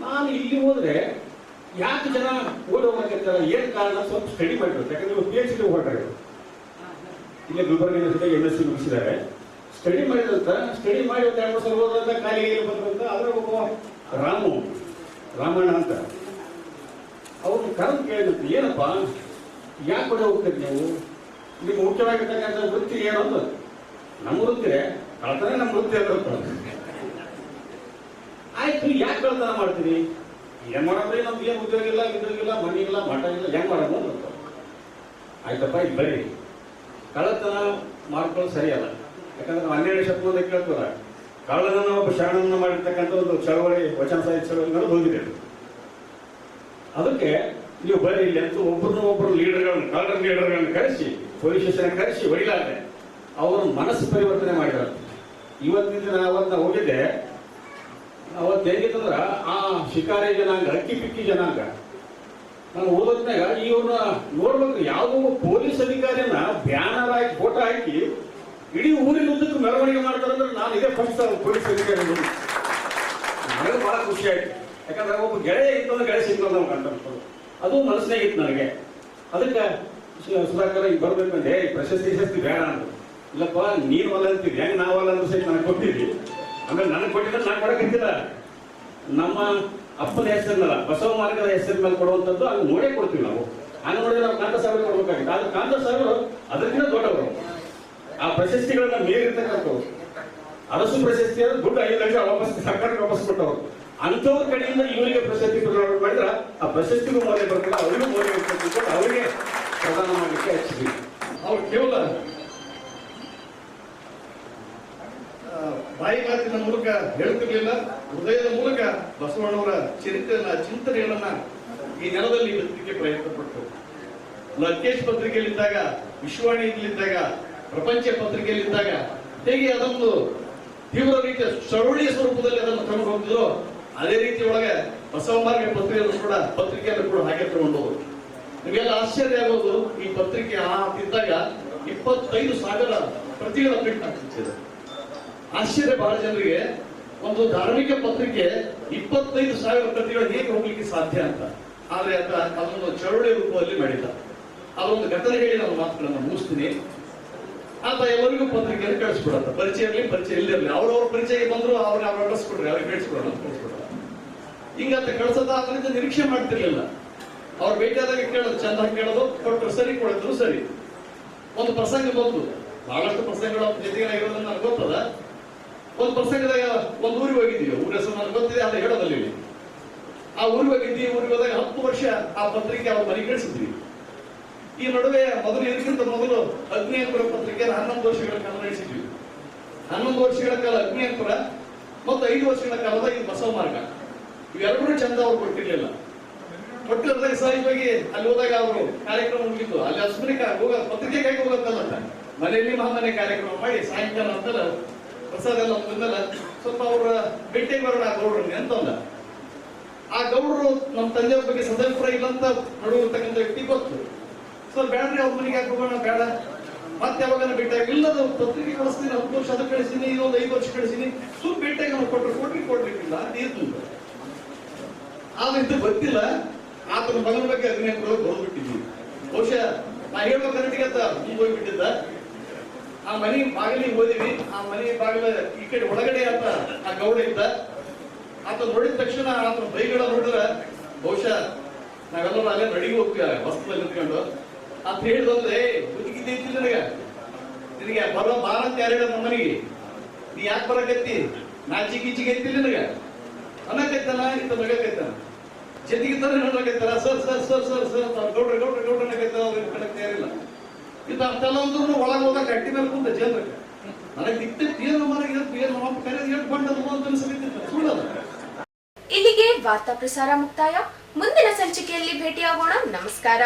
ನಾನು ಇಲ್ಲಿ ಹೋದ್ರೆ ಯಾಕೆ ಜನ ಓಡಿ ಹೋಗ್ಬೇಕಂತಾರ, ಏನ್ ಕಾರಣ ಸ್ವಲ್ಪ ಸ್ಟಡಿ ಮಾಡಿದ್ರು. ಯಾಕಂದ್ರೆ ಇವರು PhD ಹೊರಟಾರೆ ಇಲ್ಲೇ ಗುಲ್ಬರ್ಗ ಯೂನಿವರ್ಸಿಟಿಗೆ MSc ಮುಗಿಸಿದ್ದಾರೆ. ಸ್ಟಡಿ ಮಾಡಿದಂತ ಸ್ಟಡಿ ಮಾಡಿ 2 ಸಲ ಹೋದಂತ ಕಾಲಿಗೆ ಬಂದಂತ ಅದ್ರ ಒಬ್ಬ ರಾಮಣ್ಣ ಅಂತ ಅವ್ರನ್ನ ಕರೆದು ಕೇಳಿದಂತೆ, ಏನಪ್ಪ ಯಾಕೆ ಕೊಡೆ ಹೋಗ್ತೀರಿ ನೀವು, ನಿಮ್ಮ ಮುಖ್ಯವಾಗಿರ್ತಕ್ಕಂಥ ವೃತ್ತಿ ಏನು ಅಂತ. ನಮ್ಮ ವೃತ್ತಿ ಕಳ್ತಾನೆ, ನಮ್ಮ ವೃತ್ತಿ ಅಂತ. ಆಯ್ತು, ಯಾಕೆ ಕಳ್ತನ ಮಾಡ್ತೀರಿ? ಏನ್ ಮಾಡಂದ್ರೆ ನಮ್ಗೆ ಏನು ಉದ್ಯೋಗ ಇಲ್ಲ, ಮನೆ ಇಲ್ಲ, ಮಠ ಇಲ್ಲ, ಹೆಂಗ್ ಮಾಡೋದು ಅಂತ. ಆಯ್ತಪ್ಪ, ಇಲ್ಲಿ ಬರ್ರಿ, ಕಳ್ಳತನ ಮಾಡ್ಕೊಳ್ಳೋದು ಸರಿಯಲ್ಲ. ಯಾಕಂದ್ರೆ ನಾವು 12ನೇ ಶತಮಾನದಲ್ಲಿ ಕೇಳ್ತೀರ, ಕಳ್ಳನನ್ನ ಒಬ್ಬ ಶರಣನ್ನ ಮಾಡಿರ್ತಕ್ಕಂಥ ಒಂದು ಚಳವಳಿ, ವಚನ ಸಾಹಿತ್ಯ ಚಳವಳಿ ಹೋಗಿದೆ. ಅದಕ್ಕೆ ನೀವು ಬರ್ರಿ ಇಲ್ಲಿ ಅಂತ ಒಬ್ಬರು ಲೀಡರ್ಗಳನ್ನ, ಕಳ್ಳರ ಲೀಡರ್ಗಳನ್ನ ಕರೆಸಿ ಪೊಲೀಸ್ ಸ್ಟೇಷನ್ ಕರೆಸಿ ಹೊಡಿಲಾರ್ದೆ ಅವರು ಮನಸ್ಸು ಪರಿವರ್ತನೆ ಮಾಡಿದ್ದಾರೆ. ಇವತ್ತಿನ ದಿನ ಅವತ್ತು ನಾವು ಹೋಗಿದ್ದೆ, ಅವತ್ತು ಹೇಗಿತ್ತಂದ್ರ ಆ ಶಿಕಾರಿ ಜನಾಂಗ, ಅಕ್ಕಿ ಪಿಕ್ಕಿ ಜನಾಂಗ, ನಾನು ಓದೋದ್ನಾಗ ಇವ್ರನ್ನ ನೋಡ್ಬೇಕು. ಯಾವುದೋ ಪೊಲೀಸ್ ಅಧಿಕಾರಿಯನ್ನ ಬ್ಯಾನರ್ ಹಾಕಿ ಫೋಟೋ ಹಾಕಿ ಇಡೀ ಊರಿನ ಉದ್ದಕ್ಕೂ ಮೆರವಣಿಗೆ ಮಾಡ್ತಾರಂದ್ರೆ ನಾನು ಇದೇ ಫಸ್ಟ್ ಪೊಲೀಸ್ ಅಧಿಕಾರಿ ನೋಡಿ ನನಗೆ ಬಹಳ ಖುಷಿ ಆಯ್ತು. ಯಾಕಂದ್ರೆ ಒಬ್ಬ ಗೆಳೆಯ ಇತ್ತಂದ್ರೆ ಗೆಳೆಯ ಸಿಗ್ತದೆ ನಾವು ಕಂಡು ಅದು ಮನಸ್ಸಿನಾಗಿತ್ತು ನನಗೆ. ಅದಕ್ಕೆ ಸುಧಾಕರ್ ಈಗ ಬರ್ಬೇಕಂದ್ರೆ ಪ್ರಶಸ್ತಿ ಬೇಡ ಅಂತ. ಇಲ್ಲಪ್ಪ, ನೀನು ಅಲ್ಲ ಅಂತೀವಿ, ಹೆಂಗ್ ನಾವಲ್ಲ ಅಂದ್ರೆ ಸಹಿತ ನನಗೆ ಕೊಟ್ಟಿದ್ವಿ. ಆಮೇಲೆ ನನಗೆ ಕೊಟ್ಟಿದ್ರೆ ನಾನು ಕೊಡಕ್ಕಿದ್ದಿಲ್ಲ. ನಮ್ಮ ಅಪ್ಪನ ಹೆಸರಿನಲ್ಲ, ಬಸವ ಮಾರ್ಗದ ಹೆಸರಿನ ಮೇಲೆ ಕೊಡುವಂಥದ್ದು ಅದು ನೋಡೇ ಕೊಡ್ತೀವಿ ನಾವು. ಹಂಗೆ ನೋಡಿದ್ರೆ ನಾವು ಕಾಂತ ಸಾಹೇಬ್ ಕೊಡ್ಬೇಕಾಗಿತ್ತು. ಆದ್ರೆ ಕಾಂತ ಸಾಹೇಬರು ಅದಕ್ಕಿಂತ ದೊಡ್ಡವರು, ಆ ಪ್ರಶಸ್ತಿಗಳನ್ನ ಮೀರಿರ್ತಕ್ಕಂಥವ್ರು. ಅರಸು ಪ್ರಶಸ್ತಿ ಅಂದ್ರೆ ದುಡ್ಡು 5 ಲಕ್ಷ ವಾಪಸ್ ಸರ್ಕಾರಕ್ಕೆ ವಾಪಸ್ ಕೊಟ್ಟವರು. ಅಂಥವ್ರ ಕಡೆಯಿಂದ ಇವರಿಗೆ ಪ್ರಶಸ್ತಿ ಮಾಡಿದ್ರೆ ಆ ಪ್ರಶಸ್ತಿಗೂ ಮೌಲ್ಯ ಬರ್ತಲ್ಲ, ಅವರಿಗೂ ಮೌಲ್ಯ ಇರ್ತಕ್ಕಂಥ ಅವರಿಗೆ ಪ್ರದಾನ ಮಾಡಲಿಕ್ಕೆ ಹಚ್ಚಿದ್ವಿ. ಅವ್ರು ಕೇವಲ ಬಾಯಿ ಮಾತಿನ ಮೂಲಕ ಹೇಳ್ತಿರ್ಲಿಲ್ಲ, ಹೃದಯದ ಮೂಲಕ ಬಸವಣ್ಣವರ ಚರಿತ್ರೆಯನ್ನ, ಚಿಂತನೆಗಳನ್ನ ಈ ನೆಲದಲ್ಲಿ ಬಿತ್ತಲಿಕ್ಕೆ ಪ್ರಯತ್ನ ಪಟ್ಟರು. ಲಂಕೇಶ್ ಪತ್ರಿಕೆಯಲ್ಲಿದ್ದಾಗ, ವಿಶ್ವವಾಣಿಯಲ್ಲಿದ್ದಾಗ, ಪ್ರಪಂಚ ಪತ್ರಿಕೆಯಲ್ಲಿದ್ದಾಗ ಹೇಗೆ ಅದೊಂದು ತೀವ್ರ ರೀತಿಯ ಚಳವಳಿಯ ಸ್ವರೂಪದಲ್ಲಿ ಅದನ್ನು ತಗೊಂಡು ಹೋಗ್ತಿದ್ರು, ಅದೇ ರೀತಿ ಒಳಗೆ ಬಸವ ಮಾರ್ಗ ಪತ್ರಿಕೆಯನ್ನು ಕೂಡ ಹಾಗೆ ತಗೊಂಡು ಹೋದ್ರು. ನಿಮಗೆಲ್ಲ ಆಶ್ಚರ್ಯ ಆಗೋದು, ಈ ಪತ್ರಿಕೆ ತಿಂದಾಗ 25,000 ಪ್ರತಿಗಳ ಪ್ರಿಂಟ್ ಆಗ್ತಿದೆ. ಆಶ್ಚರ್ಯ ಬಹಳ ಜನರಿಗೆ, ಒಂದು ಧಾರ್ಮಿಕ ಪತ್ರಿಕೆ 25,000 ಪ್ರತಿಗಳು ಹೇಗೆ ಹೋಗ್ಲಿಕ್ಕೆ ಸಾಧ್ಯ ಅಂತ. ಆದ್ರೆ ಅದೊಂದು ಚಳವಳಿ ರೂಪದಲ್ಲಿ ಮಾಡಿಲ್ಲ. ಅದೊಂದು ಘಟನೆ ಹೇಳಿ ನಾನು ಮಾತುಗಳನ್ನು ಮುಗಿಸ್ತೀನಿ. ಅಂತ ಎಲ್ಲರಿಗೂ ಪತ್ರಿಕೆಯಲ್ಲಿ ಕಳಿಸ್ಬಿಡತ್ತ. ಪರಿಚಯ ಇರಲಿ ಪರಿಚಯ ಇಲ್ಲಿರಲಿ, ಅವ್ರವ್ರ ಪರಿಚಯ ಬಂದ್ರು ಅವ್ರಿಗೆ ಅವ್ರ ಅಡ್ರೆಸ್ ಕೊಡ್ರಿ, ಅವ್ರಿಗೆ ಕಳಿಸ್ಬಿಡೋಣ ಕಳಿಸ್ಬಿಡೋಣ. ಹಿಂಗಂತ ಕಳ್ಸೋದ ಅದರಿಂದ ನಿರೀಕ್ಷೆ ಮಾಡ್ತಿರ್ಲಿಲ್ಲ. ಅವ್ರು ಭೇಟಿಯಾದಾಗ ಕೇಳೋದು, ಚಂದ ಕೇಳೋದು, ಕೊಟ್ಟರು ಸರಿ, ಕೊಡಿದ್ರು ಸರಿ. ಒಂದು ಪ್ರಸಂಗ ಬಂತು, ಬಹಳಷ್ಟು ಪ್ರಸಂಗಗಳು ಜೊತೆಗೆ ಇರೋದನ್ನ ನನಗೆ ಗೊತ್ತದ. ಒಂದು ಪ್ರಸಂಗದಾಗ ಒಂದು ಊರಿಗೆ ಹೋಗಿದ್ದೀವಿ, ಊರ ಹೆಸರು ನನಗೆ ಗೊತ್ತಿದೆ, ಅದು ಹೇಳೋದಲ್ಲಿ. ಆ ಊರಿಗೆ ಹೋಗಿದ್ವಿ, ಊರಿಗೆ ಹೋದಾಗ 10 ವರ್ಷ ಆ ಪತ್ರಿಕೆ ಅವ್ರ ಮನೆಗೆ ಕಳಿಸಿದ್ವಿ. ಈ ನಡುವೆ ಇದಕ್ಕಿಂತ ಮೊದಲು ಅಗ್ನಿಯಂಕುರ ಪತ್ರಿಕೆ 11 ವರ್ಷಗಳ ಕಾಲ ನಡೆಸಿದ್ವಿ. 11 ವರ್ಷಗಳ ಕಾಲ ಅಗ್ನಿಯಂಕುರ ಮತ್ತು 5 ವರ್ಷಗಳ ಕಾಲದ ಈ ಬಸವ ಮಾರ್ಗ, ಇವೆರಡೂ ಚಂದ ಅವ್ರು ಕೊಟ್ಟಿರ್ಲಿಲ್ಲ. ಕೊಟ್ಟಿರದಾಗ ಸಹಜವಾಗಿ ಅಲ್ಲಿ ಹೋದಾಗ ಅವರು ಕಾರ್ಯಕ್ರಮ ಮುಗಿದ್ದು, ಅಲ್ಲಿ ಅಸ್ಮರಿಕ ಹೋಗ ಪತ್ರಿಕೆಗಾಗಿ ಹೋಗತ್ತಲ್ಲ, ಮನೆಯಲ್ಲಿ ಮಹಾಮನೆ ಕಾರ್ಯಕ್ರಮ ಮಾಡಿ ಸಾಯಂಕಾಲ ಅಂತಲ್ಲ ಪ್ರಸಾದ ಎಲ್ಲ ಮುಗಿದ್ಮೇಲೆ ಸ್ವಲ್ಪ ಅವ್ರ ಭೇಟಿಗೆ ಬರೋಣ ಆ ಗೌಡ್ರನ್ನೇ ಅಂತಲ್ಲ. ಆ ಗೌಡ್ರು ನಮ್ಮ ತಂದೆಯವ್ರ ಬಗ್ಗೆ ಸದಸ್ಯರ ಇಲ್ಲ ಅಂತ ನಡುವಿರ್ತಕ್ಕಂಥ ವ್ಯಕ್ತಿ ಗೊತ್ತು. ಸೊ ಬೇಡ್ರಿ ಅವ್ರ ಮನೆಗೆ ಯಾಕೆ ಹೋಗೋಣ, ಬೇಡ ಮತ್ತೆ ಯಾವಾಗ ಭೇಟಿಯಾಗಿ ಇಲ್ಲದ ಪತ್ರಿಕೆ ಕಳಿಸ್ತೀನಿ, 10 ವರ್ಷ ಅದು ಕಳಿಸ್ತೀನಿ, ಇನ್ನೊಂದು 5 ವರ್ಷ ಕಳಿಸ್ತೀನಿ, ಸುಮ್ ಭೇಟಿಯಾಗಿ ನಾವು ಕೊಡ್ಲಿಕ್ಕಿಲ್ಲ ತೀರ್ತು. ಆದ್ರಿಂದ ಗೊತ್ತಿಲ್ಲ ಆತನ ಮಗನ ಬಗ್ಗೆ ಅಗ್ನಿಯಂಕುರ ಬರೆದ್ಬಿಟ್ಟಿದ್ವಿ. ಬಹುಶಃ ನಾ ಹೇಳ್ಬೇಕಂತ ಹೋಗ್ಬಿಟ್ಟಿದ್ದ. ಆ ಮನೆ ಬಾಗಿಲಿಗೆ ಹೋದಿವಿ, ಆ ಮನೆ ಬಾಗಿಲ ಈ ಕಡೆ ಒಳಗಡೆ ಆತ ಆ ಗೌಡ ಇದ್ದ. ಆತ ನೋಡಿದ ತಕ್ಷಣ ಆತನ ಬೈಗಳ ನೋಡಿದ್ರೆ ಬಹುಶಃ ನಾವೆಲ್ಲರೂ ಅಲ್ಲೇ ನಡಿಗೆ ಹೋಗ್ತೀವಿ ವಸ್ತುದಲ್ಲಿ ನಿಂತ್ಕೊಂಡು ಅಂತ ಹೇಳಿದ್ರೆ, ಬುದ್ಧಿಗಿದ್ದೈತಿ ನಿನಗೆ ಬರೋ ಬಾರ ಅಂತ ಯಾರು ಹೇಳ ನಮ್ಮ ಮನೆಗೆ, ನೀ ಯಾಕೆ ಬರಕತ್ತಿ, ನಾಚಿಗೀಚಿಗೆ ಐತಿ ನಿನಗ ಅನ್ನಕೈತಲ್ಲ, ಇಂತ ನಗಕೈತಾನ ಜೊತೆಗೆ ನೋಡ್ಲಕೈತಾರ. Sir sir sir sir sir ಗೌಡ್ರ ಗೌಡ್ರ ಗೌಡ್ರ ಅನ್ನಕೈತಾರ, ಅವ್ರಿಗೆ ಕಣಕ್ ತಯಾರಿಲ್ಲ. ಇದು ಅಷ್ಟೆಲ್ಲ ಅಂದ್ರೂ ಒಳಗೆ ಹೋದಾಗ ಕಟ್ಟಿ ಮೇಲೆ ಕುಂತ ಜನರಿಗೆ ನನಗೆ ದಿಕ್ತೈತಿ, ಏನು ಮನೆಗೆ ಏನು ನಮ್ಮ ಕರೆದು ಎಷ್ಟು ಬಂಡದು ಅಂತ ಅನ್ಸಕೈತಿ ಸುಳ್ಳದ. ಇಲ್ಲಿಗೆ ವಾರ್ತಾ ಪ್ರಸಾರ ಮುಕ್ತಾಯ. ಮುಂದಿನ ಸಂಚಿಕೆಯಲ್ಲಿ ಭೇಟಿಯಾಗೋಣ. ನಮಸ್ಕಾರ.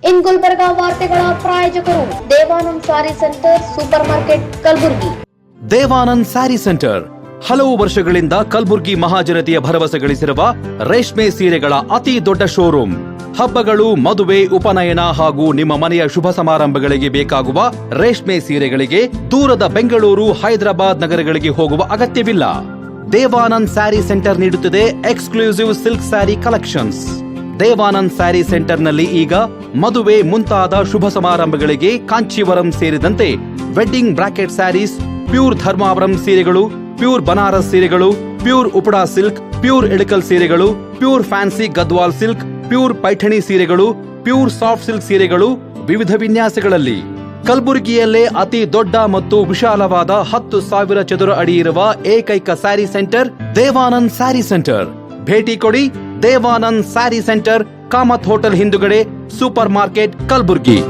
ಇನ್ ಗುಲ್ಬರ್ಗಾ ವಾರ್ತೆಗಳ ಪ್ರಾಯೋಜಕರು Devanand sari centre supermarket Kalaburagi. Devanand sari centre ಹಲವು ವರ್ಷಗಳಿಂದ ಕಲಬುರ್ಗಿ ಮಹಾಜನತೆಯ ಭರವಸೆ ಗಳಿಸಿರುವ ರೇಷ್ಮೆ ಸೀರೆಗಳ ಅತಿ ದೊಡ್ಡ ಶೋರೂಮ್. ಹಬ್ಬಗಳು, ಮದುವೆ, ಉಪನಯನ ಹಾಗೂ ನಿಮ್ಮ ಮನೆಯ ಶುಭ ಸಮಾರಂಭಗಳಿಗೆ ಬೇಕಾಗುವ ರೇಷ್ಮೆ ಸೀರೆಗಳಿಗೆ ದೂರದ ಬೆಂಗಳೂರು, ಹೈದರಾಬಾದ್ ನಗರಗಳಿಗೆ ಹೋಗುವ ಅಗತ್ಯವಿಲ್ಲ. ದೇವಾನಂದ್ ಸ್ಯಾರಿ ಸೆಂಟರ್ ನೀಡುತ್ತಿದೆ exclusive silk sari collections. Devanand sari ಸೆಂಟರ್ನಲ್ಲಿ ಈಗ ಮದುವೆ ಮುಂತಾದ ಶುಭ ಸಮಾರಂಭಗಳಿಗೆ ಕಾಂಚೀವರಂ ಸೇರಿದಂತೆ wedding brocade sarees, pure Dharmavaram ಸೀರೆಗಳು, ಪ್ಯೂರ್ ಬನಾರಸ್ ಸೀರೆಗಳು, pure Uppada silk, pure Ilkal ಸೀರೆಗಳು, pure fancy Gadwal silk, pure Paithani ಸೀರೆಗಳು, ಪ್ಯೂರ್ ಸಾಫ್ಟ್ ಸಿಲ್ಕ್ ಸೀರೆಗಳು ವಿವಿಧ ವಿನ್ಯಾಸಗಳಲ್ಲಿ. ಕಲಬುರಗಿಯಲ್ಲೇ ಅತಿ ದೊಡ್ಡ ಮತ್ತು ವಿಶಾಲವಾದ 10,000 ಚದುರ ಅಡಿ ಇರುವ ಏಕೈಕ ಸ್ಯಾರಿ ಸೆಂಟರ್ ದೇವಾನಂದ್ ಸ್ಯಾರಿ ಸೆಂಟರ್. ಭೇಟಿ ಕೊಡಿ. ದೇವಾನಂದ್ ಸ್ಯಾರಿ ಸೆಂಟರ್, ಕಾಮತ್ ಹೋಟೆಲ್ ಹಿಂದುಗಡೆ, ಸೂಪರ್ ಮಾರ್ಕೆಟ್, ಕಲಬುರ್ಗಿ.